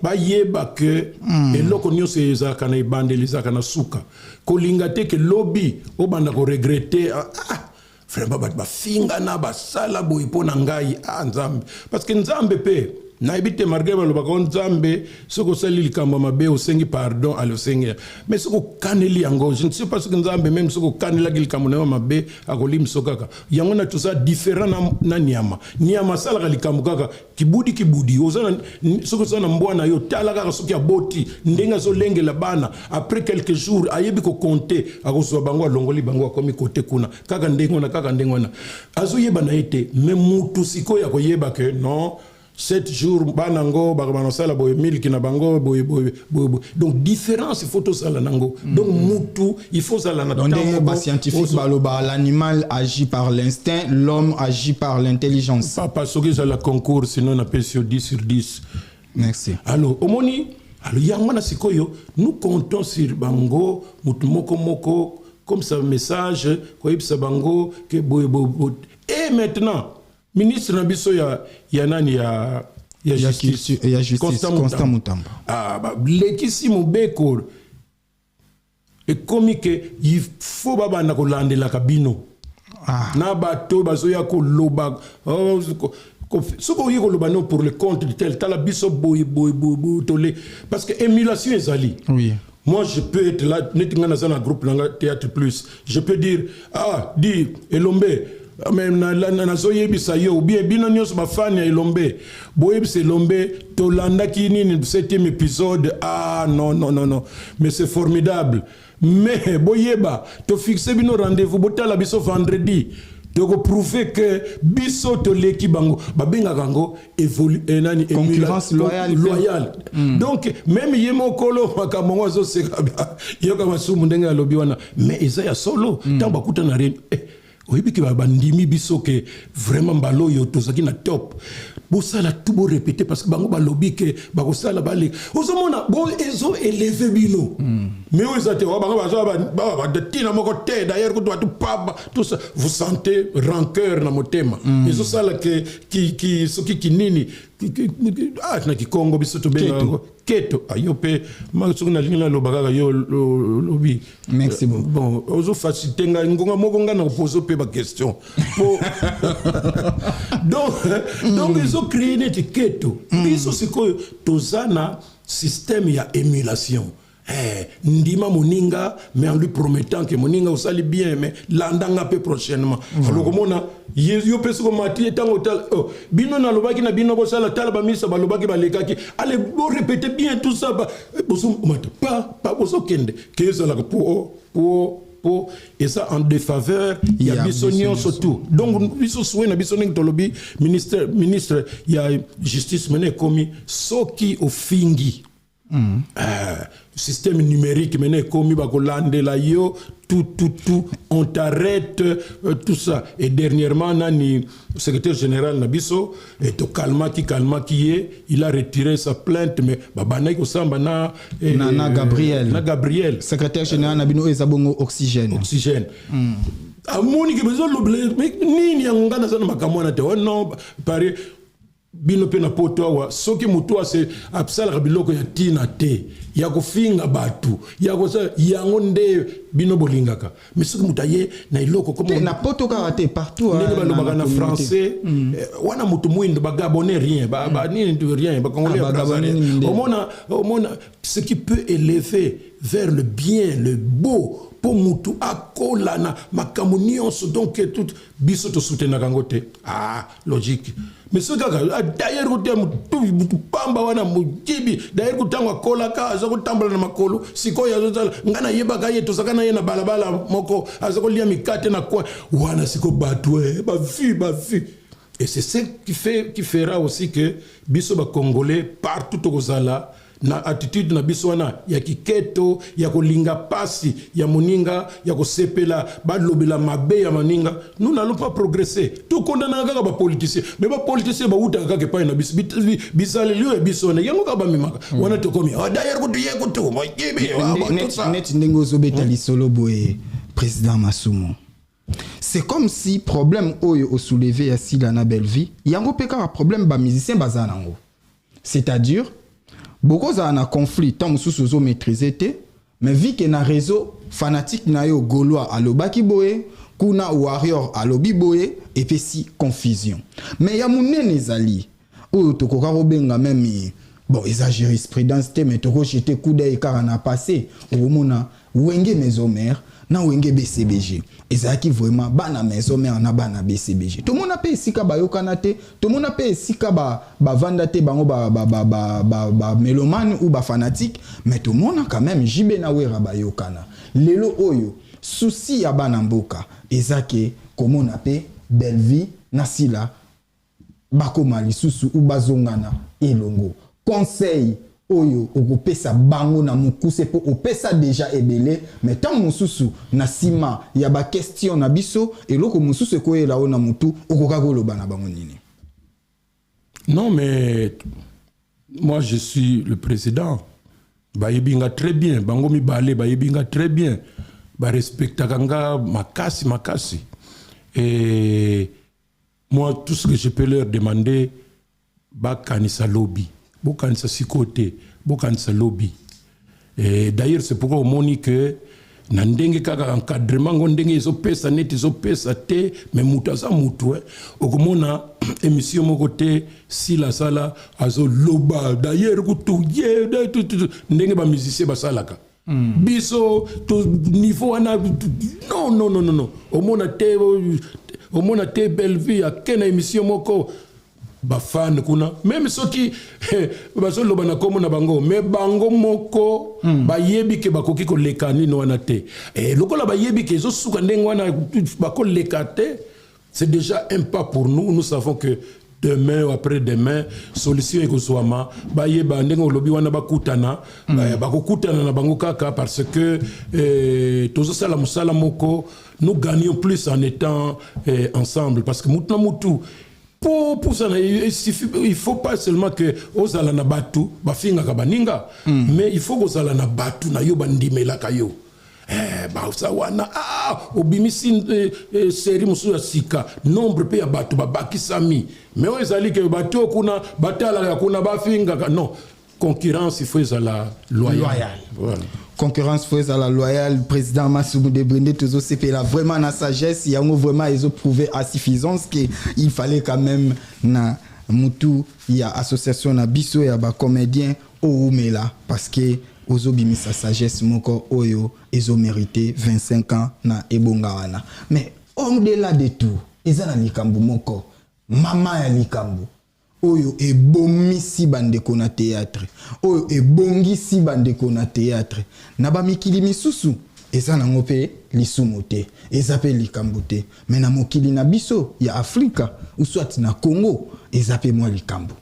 S1: bayeba que eloko nyonso ezalaka na ebandeli ezalaka na suka kolinga te ke lobi obanda ko regretter vraiment bafinga na basala boye mpo na ngai nzambe parce que nzambe pe na ebite marge baloba ko nzambe soko sali likambo mabe osengi pardon alo sengi mais soko kaneli yango je ne sais pas ce que nzambe même soko kanela likambo na mabe akolim sokaka yango na tout ça différent na nyama sala likambo kaka kibudi ozana soko sana mbwana yo tala kaka soki aboti ndenga zo lengela bana après quelques jours ayebi ko compter akoso bango longoli bango akomi côté kuna kaka ndengona azoyeba na ete mais mutu siko ya koyeba que non 7 jours banango bakabanosala boye 1000 kina bango boye donc différence photo sala nango donc mutu il faut sala na
S2: donc ba scientifique baloba l'animal agit par l'instinct l'homme agit par l'intelligence
S1: papa soki ça la concours sinon na pesio 10 sur 10
S2: merci
S1: alors omoni alors yango na sikoyo nous comptons sur bango mutu moko comme ça message ko ibsa bango que boye et maintenant ministre na biso ya nani ya justice
S2: Constant Mutamba
S1: lekisi mobeko ekomi ke il faut babanda kolandelaka bino na bato bazoya koloba soko oye koloba non pour le compte de tel tala biso boy tolé parce que émulation ezali.
S2: Oui.
S1: Moi, je peux être là, dans un groupe Théâtre Plus. Je peux dire, dire, Elombe, même ou bien Binonios Bafani Elombe, Boeb c'est Elombe, Tolanda Kini, 7e épisode, non. Mais c'est formidable. Mais, Boyeba, tu fixes bino rendez-vous, Botala Biso vendredi. Donc prouver que biso to leki bango babenga kango évolue enani
S2: concurrence loyale.
S1: Donc même yemo kolo makamongo zo seka yoka masumu ndenge alobi wana mais eza ya solo tamba kuta na rien oyebi ki bandimi biso ke vraiment balo yo tozaki na top bosala tout bo répéter parce que bango balobi ke bakosala bale ozomona bo ezo élevé bino mais vous êtes de tina moko te d'ailleurs tout ça vous sentez rancœur na motema ezo sala ke ki soki kinini na Kikongo biso to benga keto ayope maso na lingina lobaka yo lobi.
S2: Merci beaucoup.
S1: Bon ozo faciliter nga ngonga moko nga na poser pe ba question donc ils ont créé une étiquette biso sikoyo tozana système ya émulation. Ndima moninga mais en lui promettant que moninga osali bien mais landanga peu prochainement alors comme on a yo peso ko mati tango tal bino na lobaki na bino ko sala tala ba misa ba lobaki ba lekaki allez bon répéter bien tout ça ba boso mata pas boso kende que ça la pour et ça en défaveur il y a bisonnion surtout donc biso soué na bisonning tolobi ministre il y a justice mené commis soki ofingi système numérique mené commis bakolande la yo tout on t'arrête tout ça et dernièrement nani secrétaire général nabiso et to calma qui est il a retiré sa plainte mais babana ko samba na Gabriel
S2: secrétaire général nabino ezabongo oxygène
S1: amoni ke bezo loble mais nini ngana sana makamona te non pare bino pe na poto wa soki mutu ase apsala biloko ya tina te ya kofinga batu ya kosa yango nde bino bolingaka mais soki mutaye na iloko comme
S2: na poto karate partout
S1: ne ba lobaka na français wana mutu mwindo ba gabonais rien ba nini rien ba congolais omona ce qui peut élever vers le bien le beau pour mutu akola na makamonion donc tout biso to soutenir kangote logique mais ce gars d'ailleurs côté mutu pamba wana mujibi d'ailleurs kutangwa kola ka azako tambala na makolo sikoya azozala ngana yeba ka yeto sakana yena balabala moko azako lia mikate na kwa wana siko batwe ba vie et c'est ce qui fera aussi que biso ba congolais partout au Kozala na attitude na biso wana ya kiketo ya kolinga pasi ya moninga ya kosepela balobela mabe ya moninga nous n'allons pas progresser tout condamner kaka ba politiciens mais ba politiciens ba uta kaka pa na bisale liyo biso na yango ka ba mimaka wana to komi d'ailleurs ko tuye ko to mo yibi
S2: net ndingo zo betali solo boye président Masumo. C'est comme si problème oyo o soulever ya sila na belle vie yango peka problème ba musicien bazanango c'est-à-dire beaucoup za na conflit tant mususu zo maîtriser te mais vu que na réseau fanatique na yo gaulois alobaki boye kuna warrior alobi boye et puis si confusion mais ya munene zali o to ko robenga même bon eza jurisprudence te mais to ko jeter coup d'œil car on a passé au mona wenge mesomer na wenge BCBG ezaki vraiment bana mesomer na bana BCBG to mona pe sika ba yokana te to mona pe sika ba vanda te bango ba mélomane ou ba fanatique mais to mona quand même jibe na wera ba yokana lelo oyo souci ya bana mboka ezake komona pe belle vie na sila bakoma lisusu ou bazongana elongo conseil oyo okopesa bango na mukuse po opesa déjà ebele mais tant mususu na sima ya ba question na biso eloko mususu koyela ona mutu okoka koloba na bango nini.
S1: Non mais moi je suis le président bayebinga très bien bango mi balé bayebinga très bien ba respecta kanga makasi et moi, tout ce que je peux leur demander, bakanisa lobby, bakanisa sikote, bakanisa lobby. Et d'ailleurs, c'est pourquoi on moni que na ndenge kaka encadrement ndenge ezopesa neti ezopesa te mais mutaza mutu okomona émission moko te si la sala azo loba d'ailleurs kutuye ndenge ba musicien basalaka biso to niveau ana non omona te belle vie akena émission moko ba fan kuna même soki baso loba na komo na bango mais bango moko ba yebi ke bakoki ko lekani no wana te et lokola ba yebi ke zo suka ndenge wana ba ko lekate c'est déjà un pas pour nous savons que demain ou après-demain solution ekozwama ba yeba ndenge lobi wana bakutana bakokutana na bango kaka parce que tozo sala musala moko nous gagnons plus en étant ensemble parce que mutu na mutu pour ça, il faut pas seulement que ozala na batu bafinga kabaninga mais il faut ozala na batu na yo bandimela kayo ba wana obimisi série musu ya sika nombre pe ya batu babakisami mais ozali ke batu kuna batala kuna bafinga non concurrence il faut ezala loyal. Voilà.
S2: Concurrence faut à la loyale président Massoumou Debrinde toujours c'est là vraiment na sagesse il y a vraiment ils ont prouvé à suffisance que il fallait quand même na mutu il y a association na biso ya ba comédien au mela parce que ozobimi sa sagesse moko oyo ezo mérité 25 ans na ebonga wana mais au-delà de tout ezana likambo moko mama ya likambo oyo ebomisi bandeko na théâtre oyo ebongisi bandeko na théâtre na ba mikili misusu eza nango pe lisumu te eza pe likambo te mais na mokili na biso ya Afrika ou soit na Congo eza pe mwa likambo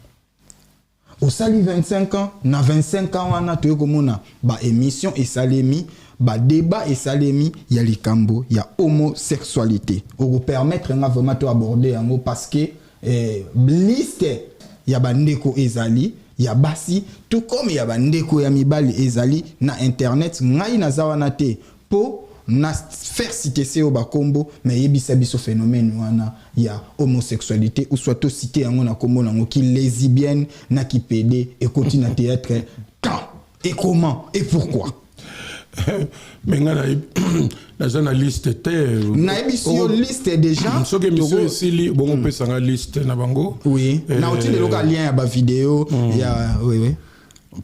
S2: osali 25 ans na 25 ans wana toyekomona ba émission esalemi ba débat esalemi ya likambo ya homosexualité ou permettre nga vraiment to aborder yango parce que liste ya bandeko ezali ya basi tout comme ya bandeko ya mibali ezali na internet ngai nazawana te po na faire citer se au bakombo mais yebisa biso phénomène wana ya homosexualité ou soit citer yango na kombo nango ki lesbienne na ki PD et continue na théâtre quand et comment et pourquoi
S1: mais na journaliste te
S2: na émission liste déjà
S1: so que monsieur Sili bon on peut s'en liste na bango
S2: oui na otile local lien ya ba vidéo ya oui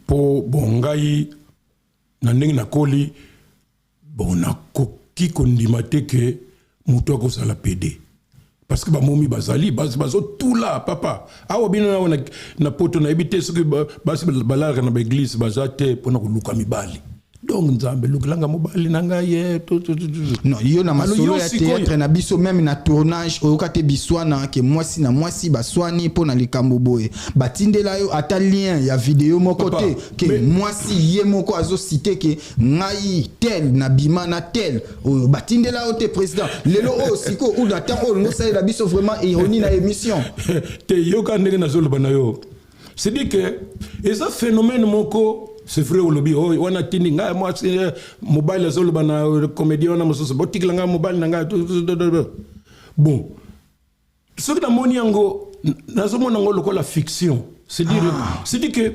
S1: po bon ngai na ndenge na koli bon na koki kondimate ke mutu akozala PD parce que ba momi bazali bazo tout là papa awa bino na poto na ebite soki basi balaka na ba église bazate pona koluka mibali donc nzambe lukulanga mobali nanga ye
S2: non yo na masolo ya théâtre na biso même na tournage okate biswana ke mwasi na mwasi baswani pona likambo boye batindela yo ata lien ya vidéo moko te ke mwasi ye moko azo citer ke ngai tel na bima na tel batindela yo te président lelo o siko ou na temps o ngosala la biso vraiment ironie na émission
S1: te yo ka ndenge na zolo bana yo c'est dit que eza phénomène moko c'est vrai au lobby on a tini nga moi mobile azolo bana comédien on a mososo botikla nga mobile nga bon ce que na moni yango nazo mona ngo lokola fiction c'est dire que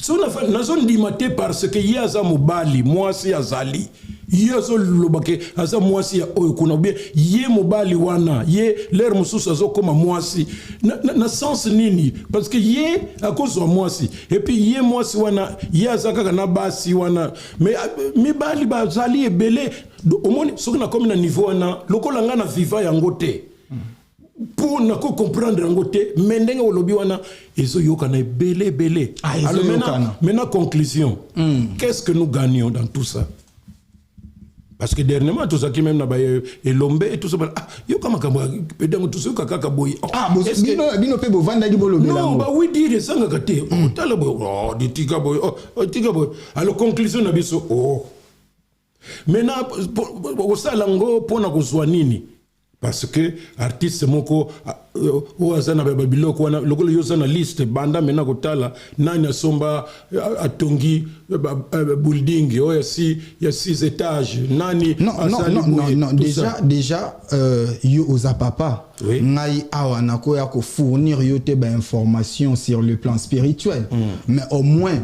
S1: so na zone dimate parce que yaza mobali moi si azali yezo lobake aza mwasi ya oyo kuna bien ye mobali wana ye l'air mususu azokoma mwasi na sens nini parce que ye akozwa mwasi et puis ye mwasi wana ye azaka na basi wana mais mibali bazali ebele omoni soki na komi na niveau wana lokola nga na viva yango te pour ne comprendre en côté mais ndenge olobi wana ezo yoka na belé alors maintenant conclusion qu'est-ce que nous gagnons dans tout ça parce que dernièrement tout ça qui même na ba elombe et tout ça yo kama kamba pedango tout ça kaka boy
S2: bino pe bo vanda di bolobe
S1: non ba oui dire ça nga te tala boy di tika boy alors conclusion na biso maintenant au salango pona kozwa nini parce que artiste moko o azana babiloko wana lokolo yo zana liste banda mena kotala nani asomba atongi building o ya 6 étages nani
S2: non déjà yo oza papa ngai awa nakoya ko fournir yo te ba information sur le plan spirituel mais au moins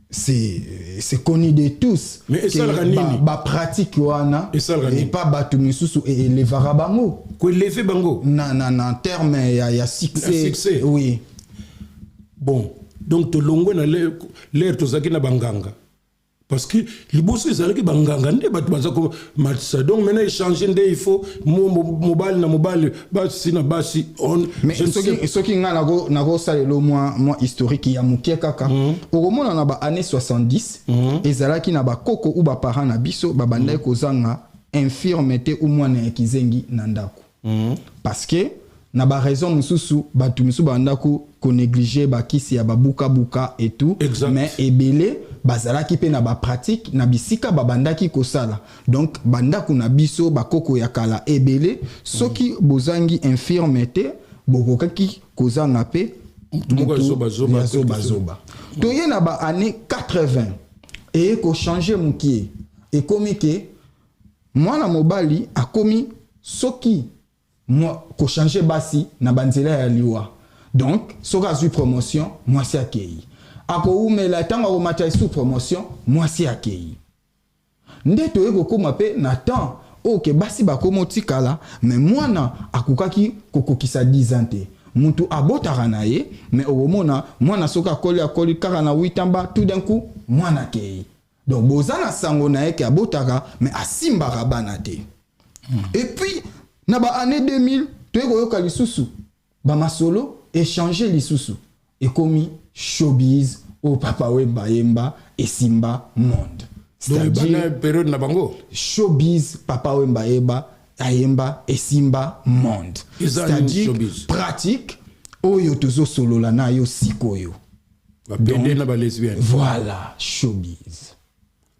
S2: c'est connu de tous
S1: mais
S2: que ba pratique wana et pas batu misusu et les varabango
S1: ko lever bango
S2: na terme ya succès oui
S1: bon donc to longwe na l'air to zakina banganga parce que liboso ezalaki banganga nde bato baza ko matisa donc maintenant échanger nde il faut mobile na mobile basi na basi on
S2: mais soki nga nako salelo moi historique ya mukie kaka okomona na ba années 70 ezalaki na ba koko ou ba parents na biso ba bandai kozanga infirmité ou mwana ya kizengi na ndako parce que na ba raison mususu batu misu ba ndako ko négliger ba kisi ya babuka buka et tout mais ebele bazalaki pe na ba pratique na bisika babandaki kosala donc bandako na biso bakoko ya kala ebele soki bozangi infirmité bokokaki kozanga pe zoba toye na ba année 80 et ko changer mukie et komi ke mwana mobali akomi soki moi ko changer basi na banzela ya liwa donc soka azui promotion moi si akei ako umela tanga ko matai sous promotion moi si akei nde toye ko koma pe na temps OK basi bakomo tikala mais mwana akukaki kokokisa 10 ans te muntu abotaka na ye mais omona mwana soka akoli kaka na 8 ans tout d'un coup mwana kei donc bozana sango na ye ke abotaka mais asimbaka bana te et puis na ba année 2000 toye ko yoka lisusu ba masolo échanger lisusu et komi showbiz au papa wemba yemba et simba monde
S1: c'est-à-dire période na bango
S2: showbiz papa wemba yemba ayemba et simba monde c'est-à-dire pratique oyo tozo solola na yo sikoyo
S1: ba bende na ba lesbienne
S2: voilà showbiz.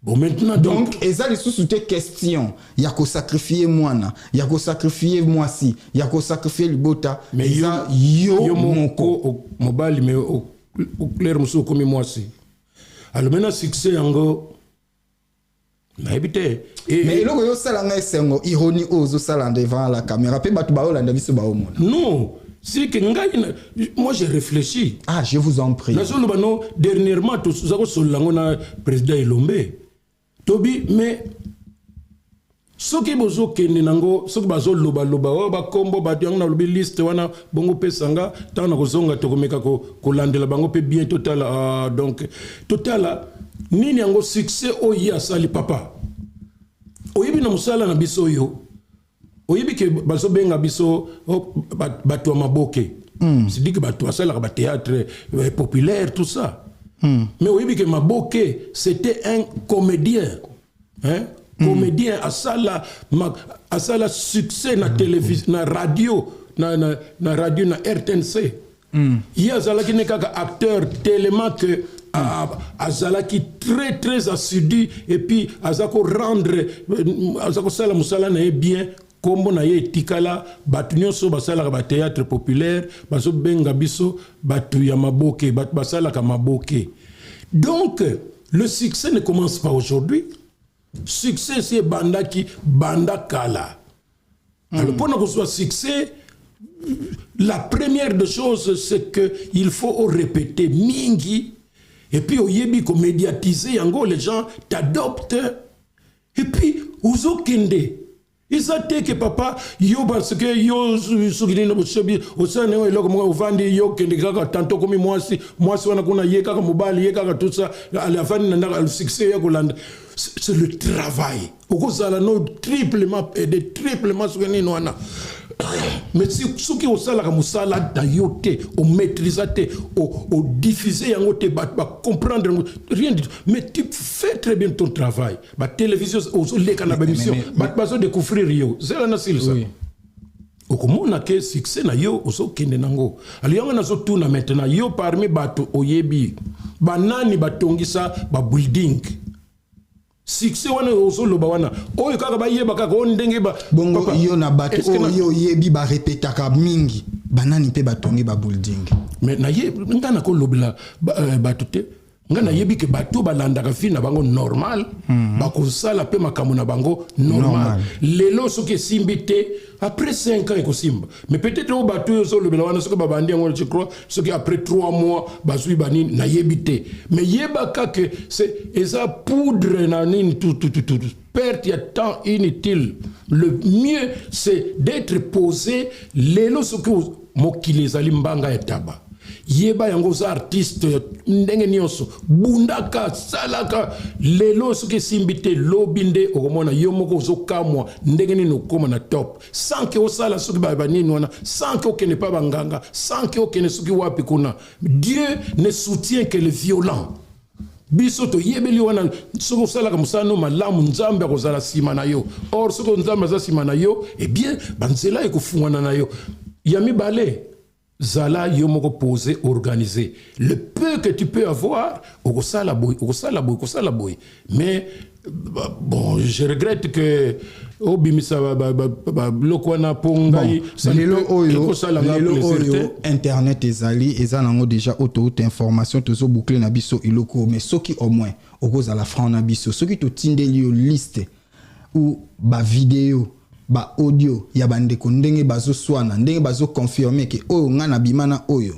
S1: Bon, maintenant,
S2: donc, ezali sous te question, ya ko sacrifier mwana, ya ko sacrifier mwasi, ya ko sacrifier libota,
S1: mais yo moko mobile mais au clair muso comme mwasi. Alors maintenant succès yango na ebité
S2: mais eloko yo sala nga esengo ironie ozo sala devant la caméra pe batu ba olanda biso ba omona.
S1: Non, c'est que moi j'ai réfléchi.
S2: Ah, je vous en prie.
S1: Nazolo bano dernièrement tout ça ko solango na président Elombe. Tobi mais soki bozo kende nango soki bazo loba wa ba kombo ba diang na lobi liste wana bongo pesanga tana kozonga tokomeka ko landela bango pe bien total donc total nini yango succès oyi asali papa oyibi na musala na biso yo oyibi ke bazo benga biso bato maboke c'est dit que bato asala ba théâtre populaire tout ça. Mais oui, que Maboke, c'était un comédien. Hein? Comédien à ça succès na télévision, na radio, na radio, na RTNC. Il y a Zala qui n'est qu'un acteur tellement que Azala qui très très assidu et puis Azako rendre Azako sala musala na bien. Kombo na ye tikala batu nyonso basala ka théâtre populaire baso benga biso batu ya maboke batu basala ka maboke. Donc le succès ne commence pas aujourd'hui. Succès c'est banda qui banda kala. Alors pour que ce soit succès, la première des choses c'est que il faut répéter mingi et puis au yebi ko médiatiser yango les gens t'adoptent et puis ozo kende. Ils ont que papa, yo parce que yo soukini no bochebi, osane o eloko mo vandi yo kende kaka tanto comme moi si wana kuna ye kaka mobali ye kaka tout ça à la fin na le succès ya kolanda. C'est le travail. Okozala no triplement et de triplement soukini no wana. Mais si ce qui au sala comme sala d'ayote, au maîtriser, au diffuser en haute ba comprendre rien du tout. Mais tu fais très bien ton travail. La télévision aux les canaux émission, ba découvrir yo. C'est la nasil ça. Au comment on a que succès na yo oso kende nango. Alianga na zo tuna maintenant yo parmi bato oyebi. Banani batongisa ba building. succès wana osoloba wana oyo kaka bayeba kaka on ndenge ba
S2: bongo yo na bato oyo yebi ba répétaka mingi banani pe batongi ba building
S1: mais na ye ngana ko lobela bato te ngana yebi ke bato balandaka fi na bango normal bakosala pe makambo na bango normal lelo soki esimbi te après 5 ans ekosimba mais peut-être o bato yo so lobela wana soki babandi yango je crois soki après 3 mois bazwi banini na yebi te mais yebaka que c'est eza poudre na nini tout perte ya temps inutile. Le mieux c'est d'être posé lelo soki mokili ezali mbanga ya taba yeba yango za artiste ndenge nyonso bundaka salaka lelo soki simbite lobinde okomona yo moko zokamwa ndenge nini okoma na top sans que osala soki banini wana sans que okene pa banganga sans que okene soki wapi kuna. Dieu ne soutient que les violents. Biso to yebeli wana soko sala comme ça no malamu nzambe akozala sima na yo or soko nzambe za sima na yo eh bien banzela ekofungwana na yo yami bale zala yo moko posé organisé le peu que tu peux avoir au sala boy mais bon je regrette que obimisa lokwana pongai
S2: lelo oyo internet ezali nango déjà auto information tozo boucler na biso iloko mais soki au moins okozala franc na biso soki to tindeli yo liste ou ba vidéo ba audio ya bandeko ndenge bazo swana ndenge bazo confirmer que oyo ngana bimana oyo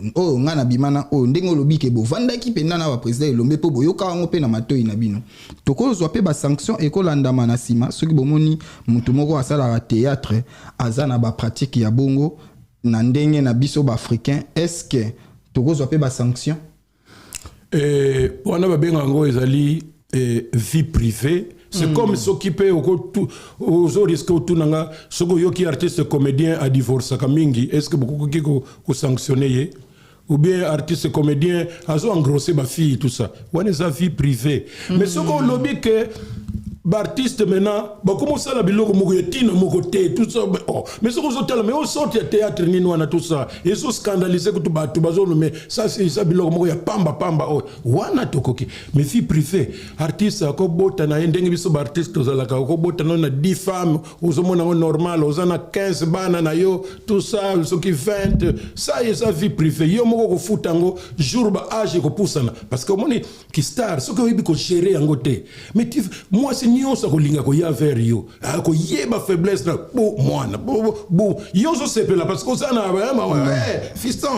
S2: ndenge olobi ke bo vandaki pe nana ba président elombe po boyoka wango pe na matoi na bino tokozwa pe ba sanction ekolandama na sima soki bomoni mutu moko asala théâtre azana ba pratique ya bongo na ndenge na biso ba africain est-ce que tokozwa pe ba sanction
S1: wana ba benga ngo ezali vie privée. C'est comme ceux qui paient aux risques autour nanga soko yoki artiste comédien a divorcé kamingi est-ce que beaucoup qui ko sanctionner ou bien artiste comédien azo engrosser ma fille tout ça wana sa vie privée mais soko lobby que artiste maintenant ba commence la biloko moko yetina moko te tout ça mais ce que vous tellement mais au sorti de théâtre ni wana tout ça et so scandalisé que tout bazo mais ça c'est ça biloko moko ya pamba wana tokoki mais vie privée artiste ko bota na ndenge biso ba artiste ozalaka ko bota na 10 femmes ozomona normal ozana 15 bana na yo tout ça ce qui 20 ça et sa vie privée yo moko ko futango jour ba âge ko poussana parce que moni qui star ce que yibi ko gérer yango te mais moi c'est nyonso kolinga ko ya vers yo ko yeba faiblesse na bo mwana bo yo so sepela parce que ça na fiston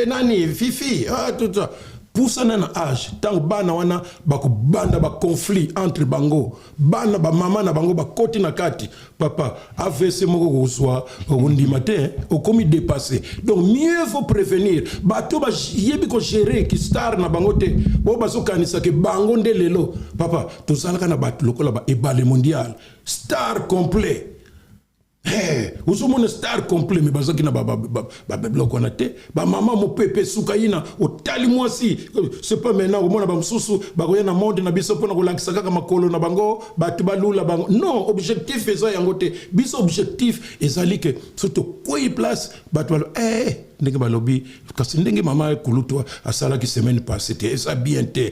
S1: nani fifi tout ça pour ça na âge tant bana wana bako banda ba conflit entre bango bana ba mama na bango ba koti na kati papa AVC moko ko soit au matin au commis dépassé donc mieux faut prévenir ba to ba yebi ko gérer ki star na bango te bo ba so kanisa ke bango ndelelo papa to sala na ba lokola ba ebale mondial star complet. Vous avez un star complet, mais bazaki na bloc on a te, maman mon pépé soukaina, au tali moi si, c'est pas maintenant au monde bamsusu, bagoya na monde na biso pona kolakisaka kama kolo na bango, batubalula bango. Non, objectif eza yangote, biso objectif ezali que surtout quoi place, batwalo ndenge balobi kasi ndenge mama kulutwa asala ki semaine passée te, ça bien te.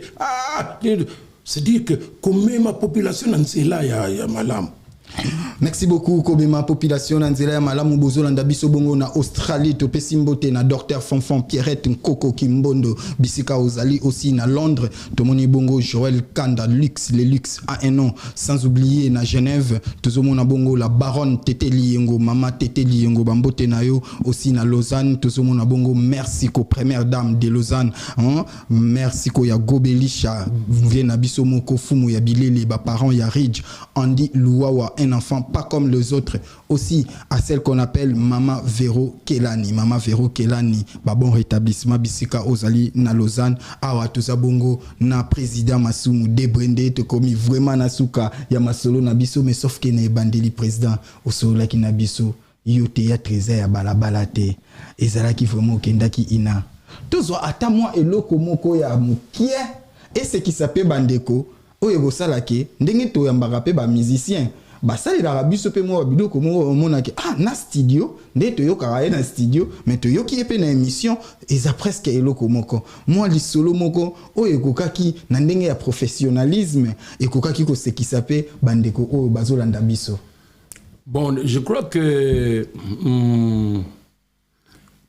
S1: C'est dire que comme ma population nzela ya malamu.
S2: Merci beaucoup Kobema population Nanzela malamu bozolanda biso bongo na Australie to pesimbote na docteur Fonfon Pierrette Nkoko Kimbondo bisika ozali aussi na Londres tomoni bongo Joël Kanda Lux les Lux a un nom sans oublier na Genève tozomona bongo la baronne Tete Liengo mama Tete Liengo bambote na yo aussi na Lausanne tozomona bongo merci ko première dame de Lausanne merci ko ya Gobelisha vient na biso moko fumu ya bilele ba parents ya Ridge Andy Luwawa un enfant pas comme les autres aussi à celle qu'on appelle Maman Véro Kelani bah bon rétablissement bisika ozali na Lausanne awa tozabongo na président Masumu Debrende te komi vraiment na suka ya masolo na biso mais sauf que na bandeli président osola ki na biso yo théâtre ya balabala te ezala ki vraiment kendaki ina tozo ata moi eloko moko ya mukie et ce qui s'appelle bandeko oyo bosala ke ndenge to yambaka pe ba musicien ça il a biso pe mo bido ko mo mona ki na studio nde to yo karaye na studio mais to yo ki epe na émission eza presque eloko moko moi li solo moko oyo kokaki na ndenge ya professionnalisme et kokaki ko sekisa pe bandeko oyo bazolanda biso.
S1: Bon, je crois que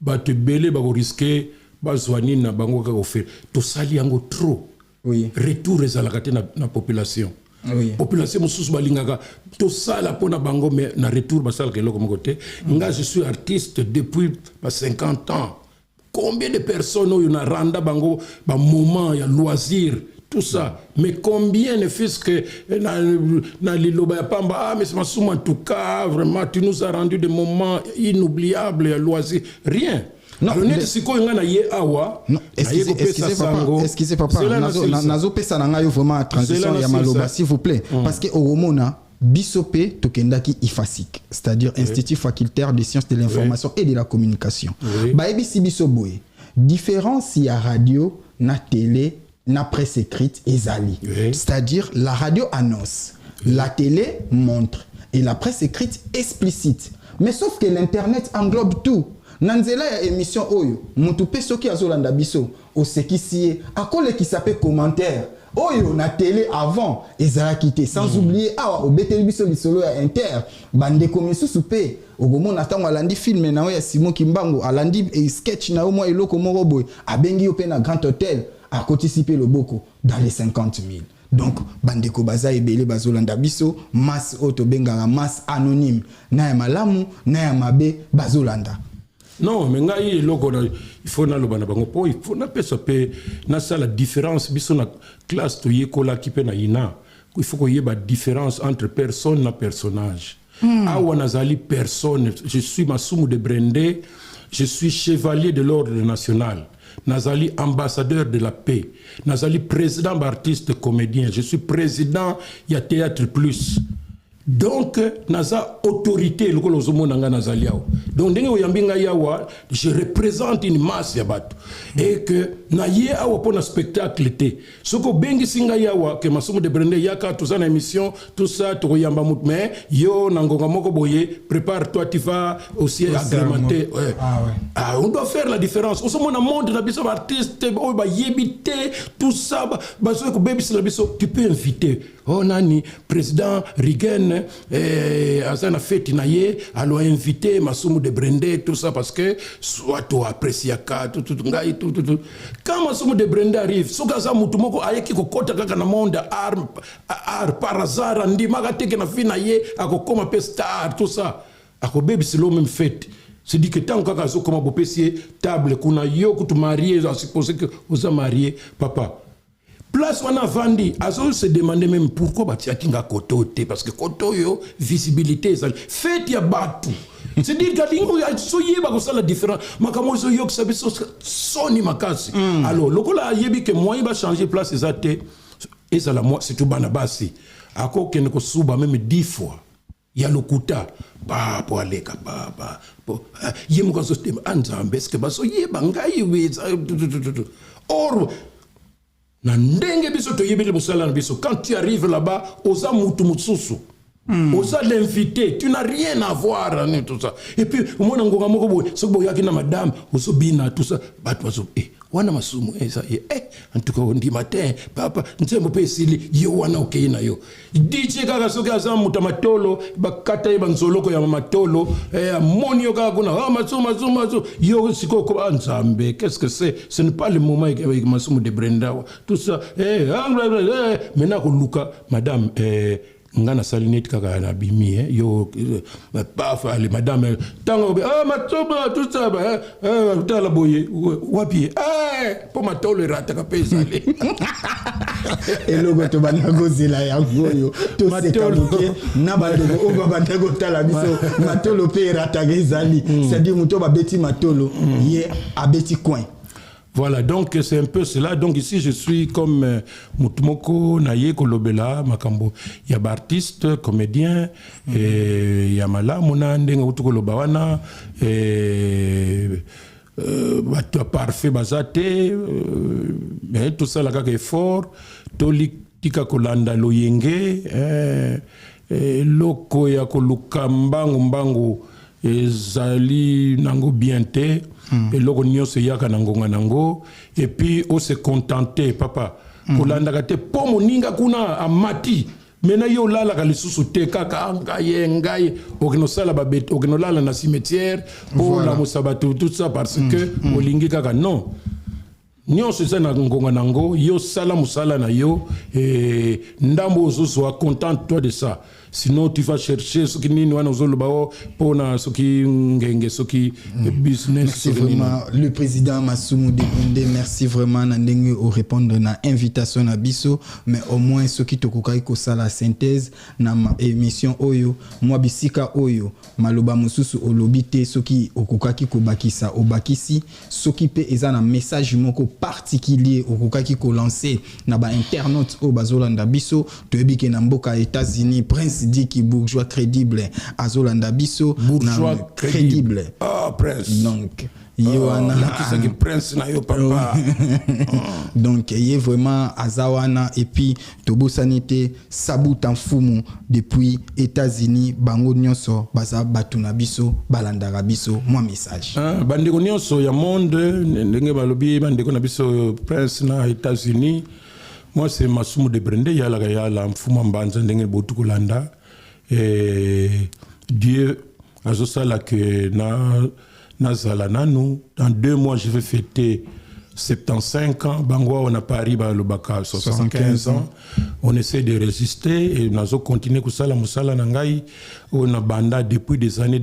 S1: bato belé ba risquer bazwani na bango ka offert to sali yango trop.
S2: Oui.
S1: Retour ezalaka te na population.
S2: Oui.
S1: Population mususu balingaka to sala pona bango mais na retour basala ke loko mokote. Nga je suis artiste depuis 50 ans. Combien de personnes ont na randa bango ba moment ya loisir tout ça, mais combien ne fils que na liloba ya pamba mais c'est en tout cas vraiment tu nous as rendu des moments inoubliables ya loisir rien. Non, est-ce
S2: que c'est papa nazo pesa na ngayo vraiment transition ya maloba s'il vous plaît parce que au Romona Bisopé tokendaki IFASIC, c'est-à-dire Institut facultaire des sciences de l'information et de la communication. Ba ebisi biso boye différence ya radio na télé na presse écrite ezali, c'est-à-dire la radio annonce, la télé montre et la presse écrite explicite. Mais sauf que l'internet englobe tout. Nanzela ya émission oyo mutu pe soki azolanda biso osekisi akole ki s'appelle commentaire oyo na télé avant ezala quitté sans oublier awa obeteli biso lisolo ya inter bande komisusu pe ogomona tango alandi film na ya Simon Kimbangu alandi sketch na mo eloko moko boy abengi yo pe na Grand Hôtel a participer le boko dans les 50 000. Donc bandeko baza ebele bazolanda biso masse auto bengara masse anonyme na ya malamu na ya mabe bazolanda.
S1: Non, mais il faut na lobana bango po il faut na pesa pe na ça la différence biso na classe to yekola ki pe na ina il faut qu'il y ait une différence entre personne et personnage. Awa nazali personne, je suis Masumu de Brendé, je suis chevalier de l'ordre national. Nazali ambassadeur de la paix. Nazali président d'artiste comédien. Je suis président ya Théâtre Plus. Donc, naza autorité le kolozomo nanga nazali yao. Donc, ndenge oyambinga yawa, je représente une masse ya bato. Et que na ye awa pona spectacle té. Soko bengi singa yawa que Masumu de Brendé yaka tout ça na émission, tout ça to yamba mout mais yo nangonga moko boye, prépare-toi tu vas aussi agrémenter. Ouais. Ah, on doit faire la différence. On se montre monde na biso artiste, oh ba yebité, tout ça ba so ko baby la biso, tu peux inviter. Oh nani président Rigen Azana fête naye alo invité Masumu de Brendé tout ça parce que soit to apprécier tout ngai tout quand Masumu de Brendé arrive sokaza mutu moko ayeki kokota kaka na monde art par hasard ndima gateke na fina ye akokoma pe star tout ça akobebi silo même fête. C'est dit que tant que zo koma bopesier table kuna yo kutu marié à supposer que vous êtes marié papa. Place on a vendu, Azo se demandait même pourquoi batia kinga koto te parce que koto yo visibilité ça fait ya batu. C'est dire que lingo ya soyé ba ko ça la différence makamo zo yo sabe soni makasi. Alors lokola yebi que moi il va changer place ezate et ça la moi c'est tout bana basi. Ako ken ko suba même 10 fois. Ya lokuta ba po aleka ba yemu ko so tem anzambe est-ce que ba so yeba ngai weza or na ndenge biso to yebele musala na biso quand tu arrives là-bas oza mutu mutsusu oza l'invité tu n'as rien à voir avec tout ça et puis mona ngonga moko boy soko boyaki na madame ozo bina tout ça bato bazo wana Masumu ça en tout cas on dit matin papa nzembo pe sili yo wana okay na yo DJ kaka soki aza muta matolo bakata ye banzoloko ya matolo moni yo kaka kuna Masumu yo siko ko Nzambe qu'est-ce que c'est ce n'est pas le moment avec Masumu de Brenda tout ça maintenant ko luka madame ngana salinete kaka na bimi yo paf ali madame tango matoba tout ça tala boye wapi po matolo rata ka pesa ali
S2: elogo to banago zela ya goyo to sekabuke na bando o banago tala biso matolo pe rata gezali c'est-à-dire muto ba beti matolo ye abeti coin.
S1: Voilà, donc c'est un peu cela. Donc ici, je suis comme Mutumoko Naye Kolobela, Makambo. Il y a artiste, comédien, il y a Mala, Mounande, Ngautukolobawana, parfait Bazate, tout ça, là, est fort. Toli Tika Kolanda Loyenge, loko ya koluka mbangu ezali nango bien te eloko nyonso eyaka na ngonga nango et puis on se contenter papa kolandaka te po moninga kuna amati mena yo lalaka lisusu te kaka ngai okinosala babet okinolala na cimetière po la mosabatu tout ça parce que olingi kaka non nyonso eza na ngonga nango yo sala mosala na yo ndambo ozozwa contente-toi de ça. Sinon tu vas chercher ce qui nini wana ozoloba pour na ce qui ngenge ce qui business.
S2: Merci vraiment le président Masumu Debonde, merci vraiment na ndenge au répondre na invitation na biso, mais au moins ce qui tokokai ko sala synthèse na émission oyo moi bisika oyo maloba mususu olobite ce qui okokaki ko bakisa obakisi ce qui peut eza na message moko particulier okokaki ko lancer na ba internautes o bazolanda biso toyebike na mboka États-Unis Prince Diki bourgeois crédible azolanda biso
S1: bourgeois crédible Prince
S2: donc Yoana
S1: Prince na yo papa
S2: donc il est vraiment azawana et puis tobo sanité sabut en fumu depuis États-Unis bango nyonso baza batuna biso balandara biso moi message
S1: bandeko nyonso ya monde ndenge balobi bandeko na biso Prince na États-Unis. Moi, c'est Masumu Debonde, il y a la mfuma mbanza ndenge botu kulanda. Et Dieu a ça que na zala nanu. Dans 2 mois, je vais fêter 75 ans. Bangwa, on a Paris, le Baka, 75 ans. On essaie de résister et nous continuer comme ça, la musala nangai. On a banda depuis des années.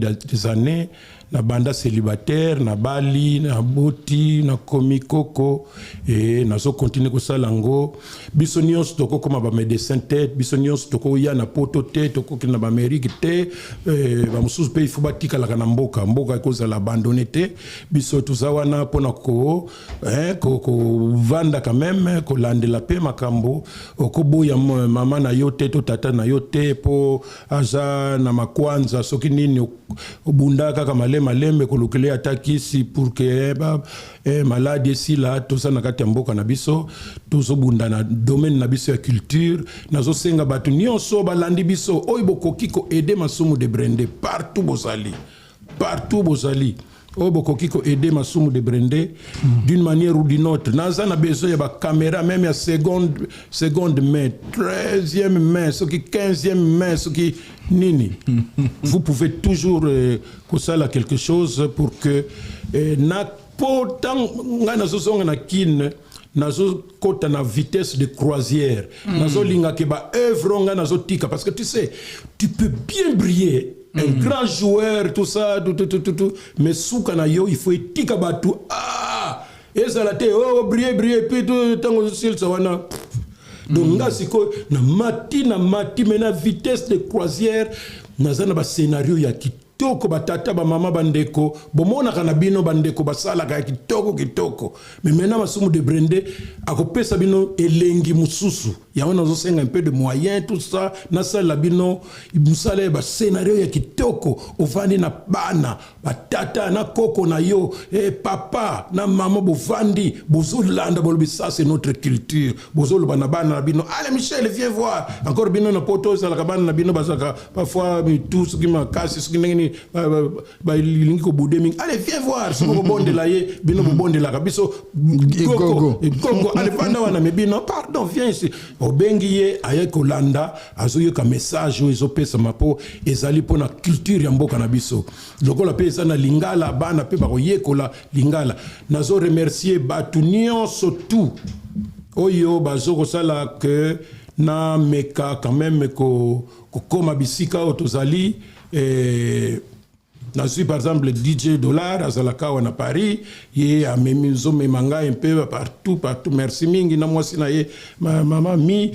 S1: Na banda célibataire, na Bali, na Boti, na Komikoko et na so continue ko salango biso nyonso toko koma ba médecin tête biso nyonso toko ya na poto tête toko kina ba Amérique te ba mususu pe ifuba tika la kana mboka ko za abandonner te biso tuzawana pona ko ko vanda quand même ko landela pe makambo ko boya mama na yo te to tata na yo te po aza na makwanza soki nini obunda kaka malembe kolukele atakisi pour que maladie si là tout ça na kati mboka na biso tozo bunda na domaine na biso ya culture nazo senga batu nyonso balandi biso oyo bokoki ko aider Masumu Debonde partout bozali oyo bokoki ko aider Masumu Debonde d'une manière ou d'une autre naza na besoin ya ba caméra même ya seconde main 13e main ce qui 15e main ce qui nini vous pouvez toujours kosala quelque chose pour que na potan ngana sosonga na kin nazo kota na vitesse de croisière nazo linga ke ba œuvre ngana zo tika parce que tu sais tu peux bien briller un grand joueur tout ça tout mais souka na yo il faut tika batu ezala te briller puis tout tango sil sawana donc nga siko na mati mena vitesse de croisière nazana ba scénario ya kitoko batata ba mama bandeko bomona kana bino bandeko basala ka kitoko mais maintenant Masumu Debonde akopesa bino elengi mususu ya wana zo senga un peu de moyens tout ça na sala bino musala ba scénario ya kitoko ovandi na bana batata na koko na yo papa na mama bovandi bozolanda bolobi ça c'est notre culture bozoloba na bana na bino allez Michel viens voir encore bino na poto sala ka bana na bino bazaka parfois tout ce qui m'a cassé ce qui ngi ba lingi ko budemi allez viens voir ce ko bonde la ye bino bonde la biso gogo allez panda wana me bino pardon viens ici obengi ye aye kolanda azoyo ka message ozo pesa mapo ezali pona culture ya mboka na biso lokola pe sana lingala bana pe ba koyekola lingala nazo remercier batu nyonso tout oyo bazoko sala que na meka quand même ko koma bisika otozali je suis par exemple le DJ Dollar à Zalaka à Paris, et à Memizo Memanga un peu partout. Merci mingi na moi sinaye ma maman mi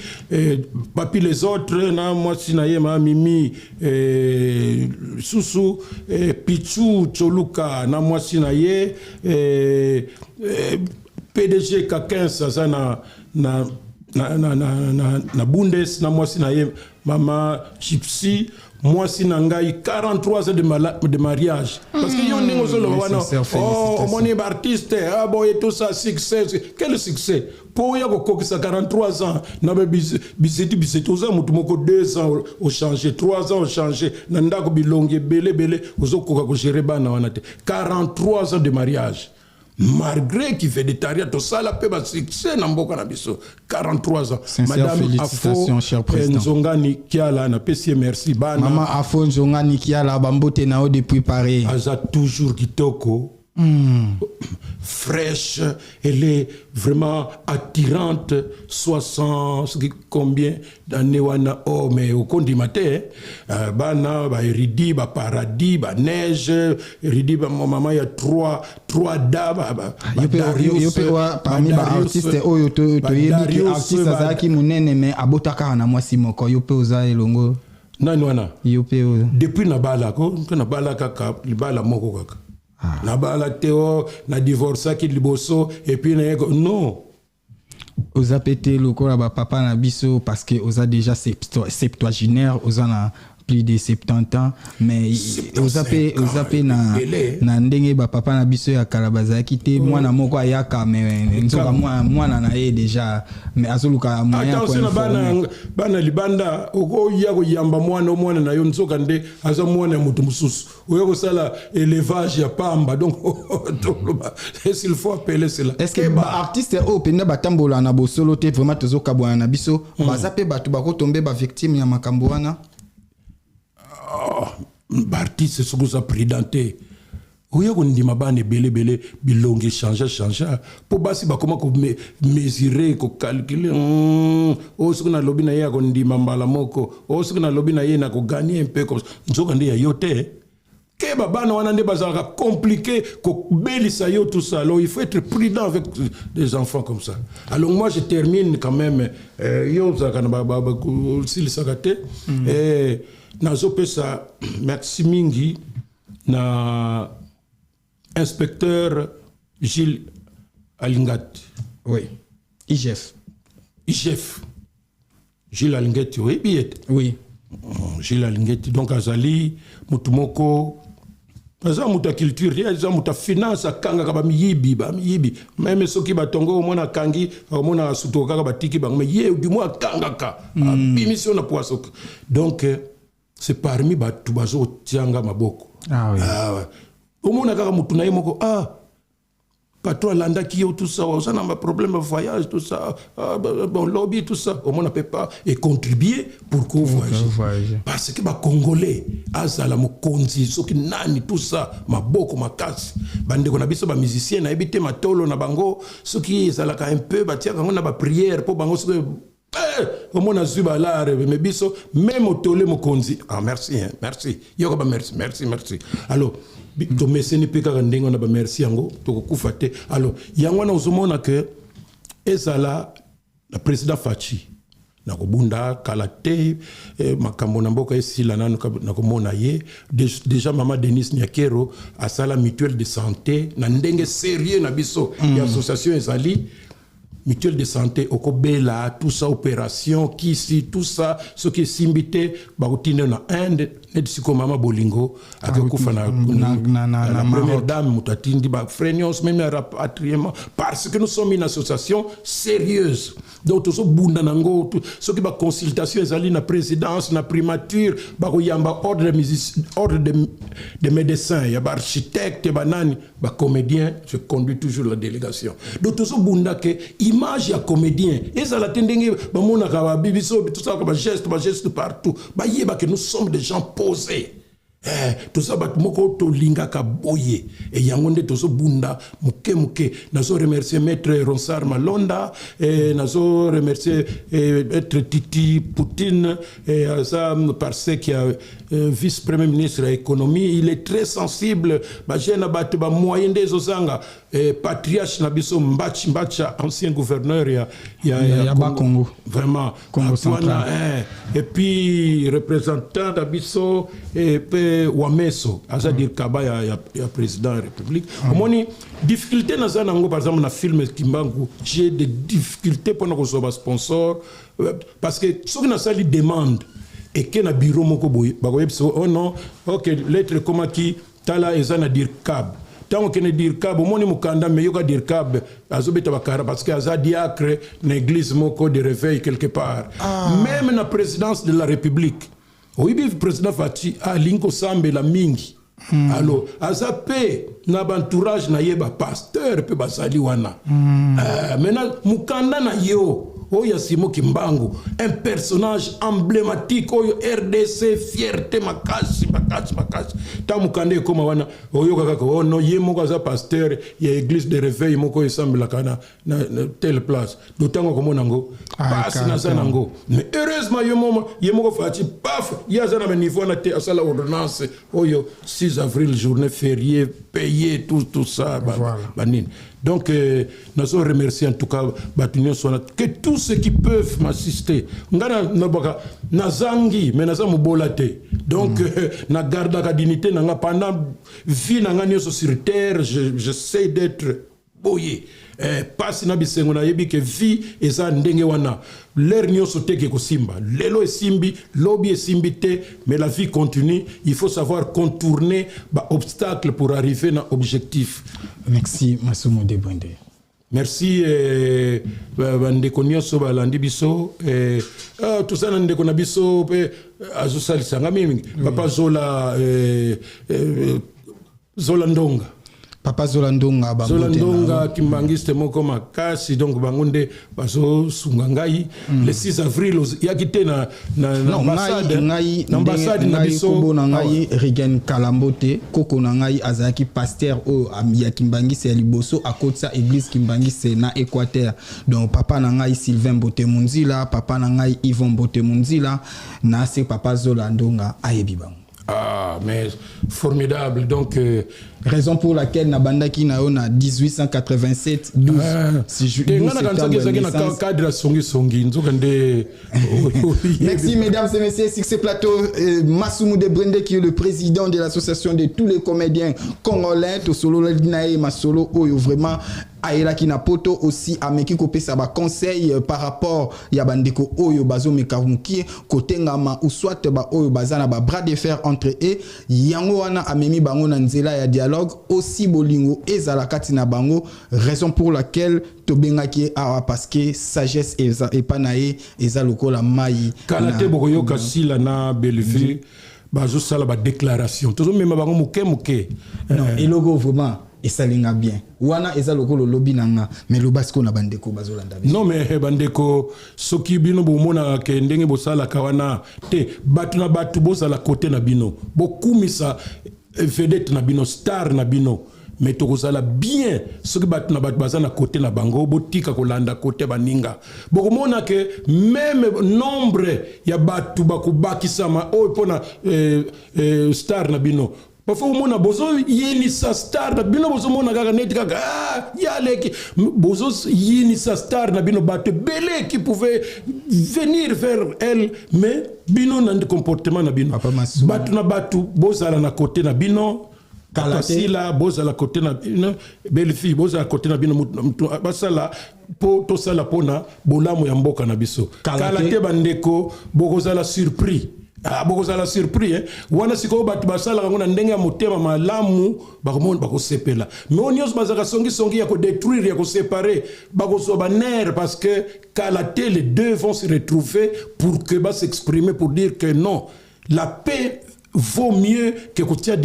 S1: papi les autres na moi sinaye ma mimi Susu Pichu Choluka na moi sinaye PDG Kakin ça na na Bundes na mwasi na ye mama Gypsy mwasi na ngai 43 ans de mariage parce que yo ningo solo wana oh mon artiste ah bon et tout ça succès quel succès pour ya ko 43 ans na biseti oza mutu moko 2 ans au changer 3 ans au changer na ndako bilonge belé ozokoka ko gérer bana wana te 43 ans de mariage. Malgré qu'il fait des tarias, tout ça, la paix va succès dans mboka na biso 43 ans.
S2: Madame félicitations, cher président.
S1: Nzongani Kiala na PC merci bana.
S2: Maman Afo Nzongani Kiala bambote nao depuis Paris.
S1: Aza toujours kitoko. Fraîche, elle est vraiment attirante. 60 combien d'années wana oh mais au compte du matin bana ba eridi ba paradis ba neige eridi ba maman il y a trois dames
S2: yo pe wa parmi ba artiste oyo to yebi artiste azaki munene mais abotaka na mwasi moko yo pe oza elongo
S1: nani wana
S2: yo pe
S1: depuis na bala ko na bala kaka libala moko kaka na bala teo na divorce ki liboso et puis non
S2: oza pété lokola ba papa na biso parce que oza déjà septuagénaire oza na plus de 70 ans mais oza pe na ndenge ba papa na biso ya kalabaza kité mwana moko ayaka mais nzoka mwana na ye déjà mais azoluka moyen ko
S1: bana libanda oko ya ko yamba mwana na yo nzoka nde aza mwana mutu mususu oyo ko sala élevage ya pamba donc s'il faut appeler cela
S2: est-ce que ba artiste o penda batambola na bosolo te vraiment tozoka bwana na biso baza pe batu bako tomber ba victime ya makambo wana
S1: artiste ce que ça prédenté oya ko ndima bane belé bilongi changer pour basi ba comment ko mesurer ko calculer o ce que na lobby na ya ko ndima mbala moko o ce que na lobby na ye na ko gagner un peu comme nzoka ndi ya yote ke bana wana nde bazaka compliqué ko belisa yo tout ça alors il faut être prudent avec des enfants comme ça. Alors moi je termine quand même yo za kana ba sil sakate et nazo pesa merci mingi na inspecteur Gilles Alingat.
S2: Oui. IGF.
S1: Gilles Alingat, oui, bien.
S2: Oui.
S1: Gilles Alingat, donc azali mutumoko aza muta culture aza muta finance akanga ka miyibi même soki batongo mona kangi mona sutoka ka batiki bango mais ye du moins kanga ka mission na poisson donc c'est parmi batu bazo tianga maboko
S2: oui
S1: omona kaka mutu na ye moko patron landa qui tout ça ça n'a pas problème de voyage tout ça bon lobby tout ça au moins on peut pas et contribuer pour qu'on voyage parce que ba congolais azala mokonzi soki nani tout ça maboko makasi bande ko na biso ba musicien na ebité matolo na bango soki ezalaka un peu ba tiaka ngona ba prière pour bango soki au moins na zuba la mais biso même otole mokonzi merci yoko ba merci alors to meseni peka ndengo na ba merci yango to kufa te alors yango na uzomona que ezala la président Fachi na kobunda kala te makambo na mboka esila nanu na komona ye déjà mama Denis Nyakero asala mutuelle de santé na ndenge sérieux na biso ya association ezali mutuelle de santé okobela tout ça opération kisi tout ça ce qui simbité bakutine na Inde nedisiko mama Bolingo akakufa na première dame mutatindi ba frenions même rapatriement parce que nous sommes une association sérieuse donc tout ça bunda nango ce qui ba consultation ezali na présidence na primature ba koyamba ordre de médecins ya ba architecte banani ba comédien je conduis toujours la délégation donc tout ça bunda que image ya comédien ezala tendenge ba mona ka ba bibiso tout ça ba geste partout ba yeba que nous sommes des gens posés tout ça bat moko to linga ka boye et yangonde to so bunda muke nazo remercier maître Ronsard Malonda et nazo remercier maître Titi Poutine et ça parce qu'il y a vice-premier ministre de l'économie il est très sensible ba jeune bat ba moyen des osanga patriarche Nabiso Mbacha, ancien gouverneur
S2: ya Congo.
S1: Vraiment.
S2: Congo central.
S1: Et puis représentant Nabiso et Wameso, c'est-à-dire Kaba ya président de la République. Omoni difficulté na zanango par exemple na film Kimbangu, j'ai des difficultés pour nous recevoir sponsor parce que ceux qui na sali demande et que na bureau moko boy ba oh non, OK, lettre comment qui tala ezana dire cab. Tant qu'on dire cab, au moins mukanda mais yoka dire cab azobeta bakara parce que aza diacre na église moko de réveil quelque part. Même na présidence de la République. Oui, le président Fati a linko sambe la mingi. Alors, azape na bantourage na yeba pasteur pe basali wana. Maintenant mukanda na yo Oya Simo Kimbangu, un personnage emblématique, Oyo RDC, fierté, makasi. Tamukande koma wana, Oyo kakako, no, yemo kaza pasteur, y a église de réveil, moko esambe la kana, na telle place. D'autant comme nango, passe na zanango. Mais heureusement, yemo fati, paf, yazana me niveau na te asala ordonnance, Oyo 6 avril, journée fériée, payé, tout ça, banine. Donc, nous remercions en tout cas que tous ceux qui peuvent m'assister. Nazangi, mais nazamu bolate. Donc, na garde la dignité, pendant vie sur terre, j'essaie d'être boyé. Passe na bisengo na yebi que vie eza ndenge wana l'air nyoso teke ko simba lelo esimbi lobi esimbi te mais la vie continue, il faut savoir contourner ba obstacle pour arriver na objectif.
S2: Merci Masumu Debonde.
S1: Merci bandeko nyonso balandi biso tout ça ndeko na biso pe azosalisa ngami papa Zola Zola Ndonga
S2: Papa Zolandonga
S1: Zolandonga Kimbangiste moko makasi donc bangonde baso sungangai le 6 avril yakite na ambassade na biso
S2: kombo na ngai Rigen Kalambote koko na ngai azaki pasteur o ya Kimbangiste ya liboso akotsa église Kimbangiste na Équateur. Donc papa na ngai Sylvain Botemunzila, papa na ngai Yvon Botemunzila, na se papa Zolandonga ayebi bango.
S1: Ah, mais formidable. Donc,
S2: raison pour laquelle Nabanda qui na 1887 12 Merci mesdames et messieurs sur ce plateau Masumu Debonde qui est le président de l'association de tous les comédiens congolais to solo dinae masolo oyo vraiment aela ki na poto aussi ameki ko pesa ba conseil par rapport ya bandeko oyo bazo mekamuki côté ngama ou soit ba oyo bazana ba bras de fer entre eux yango wana amemi bango na nzela ya dialogue aussi bolingo ezala kati na bango, raison pour laquelle tobengaki awa parce que sagesse et panae eza lokola mai
S1: kalate bokoyo kasila na Bellevue bazo sala ba déclaration tozo mema bango muke
S2: non et logo vraiment et ça linga bien wana eza lokolo lobi nanga mais lo basko na bandeko bazolanda
S1: non mais bandeko soki bino bomona ke ndenge bosala kawana te batu na batu bosala côté na bino bokumisa vedette na bino star na bino mais tokozala bien soki batu na batu baza na côté na bango botika kolanda côté baninga bokomona ke même nombre ya batu bakubakisama oyo pona star na bino parfois mona bozo yini sa star na bino bozo mona kaka net kaka yaleki bozo yini sa star na bino batu belé qui pouvait venir vers elle mais bino na comportement na bino batu na batu bozala na côté na bino Kalasila bozala côté na bino Bellevue bozala côté na bino basala po to sala pona bolamu ya mboka na biso kalate bandeko bokozala surpris. Bokozala surpris wana siko batu basala ngona ndenge ya motema malamu bakomona bakosepela mais onyos bazaka songi ya ko détruire ya ko séparer bakoso baner parce que kalate les deux vont se retrouver pour que ba s'exprimer pour dire que non la paix vaut mieux que kotia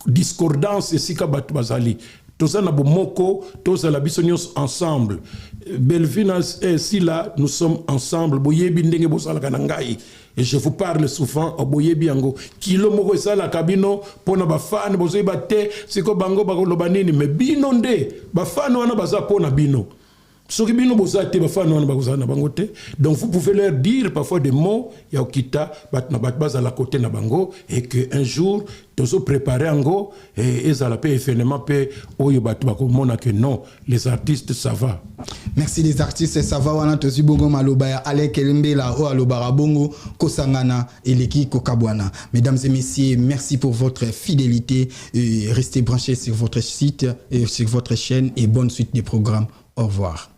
S1: discordance et sika batu bazali toza na bomoko toza la biso nyos ensemble Bellevue si là nous sommes ensemble boyebi ndenge bosala kana ngai et je vous parle souvent au boyebi yango kilo moko esala kabino pona ba fan bozoyi ba te siko bango bakoloba nini mais bino nde ba fan wana baza pona bino Donc vous pouvez leur dire parfois des mots ya okita à la côté na bango et que un jour tozo préparer ango et ezala pe événement pe oyo batu bakomona que non les artistes ça va.
S2: Merci les artistes ça va wana tozi bongo maloba ya Alec Elembela o alobara bongo kosangana eleki kokabwana. Mesdames et messieurs, merci pour votre fidélité, restez branchés sur votre site et sur votre chaîne et bonne suite des programmes. Au revoir.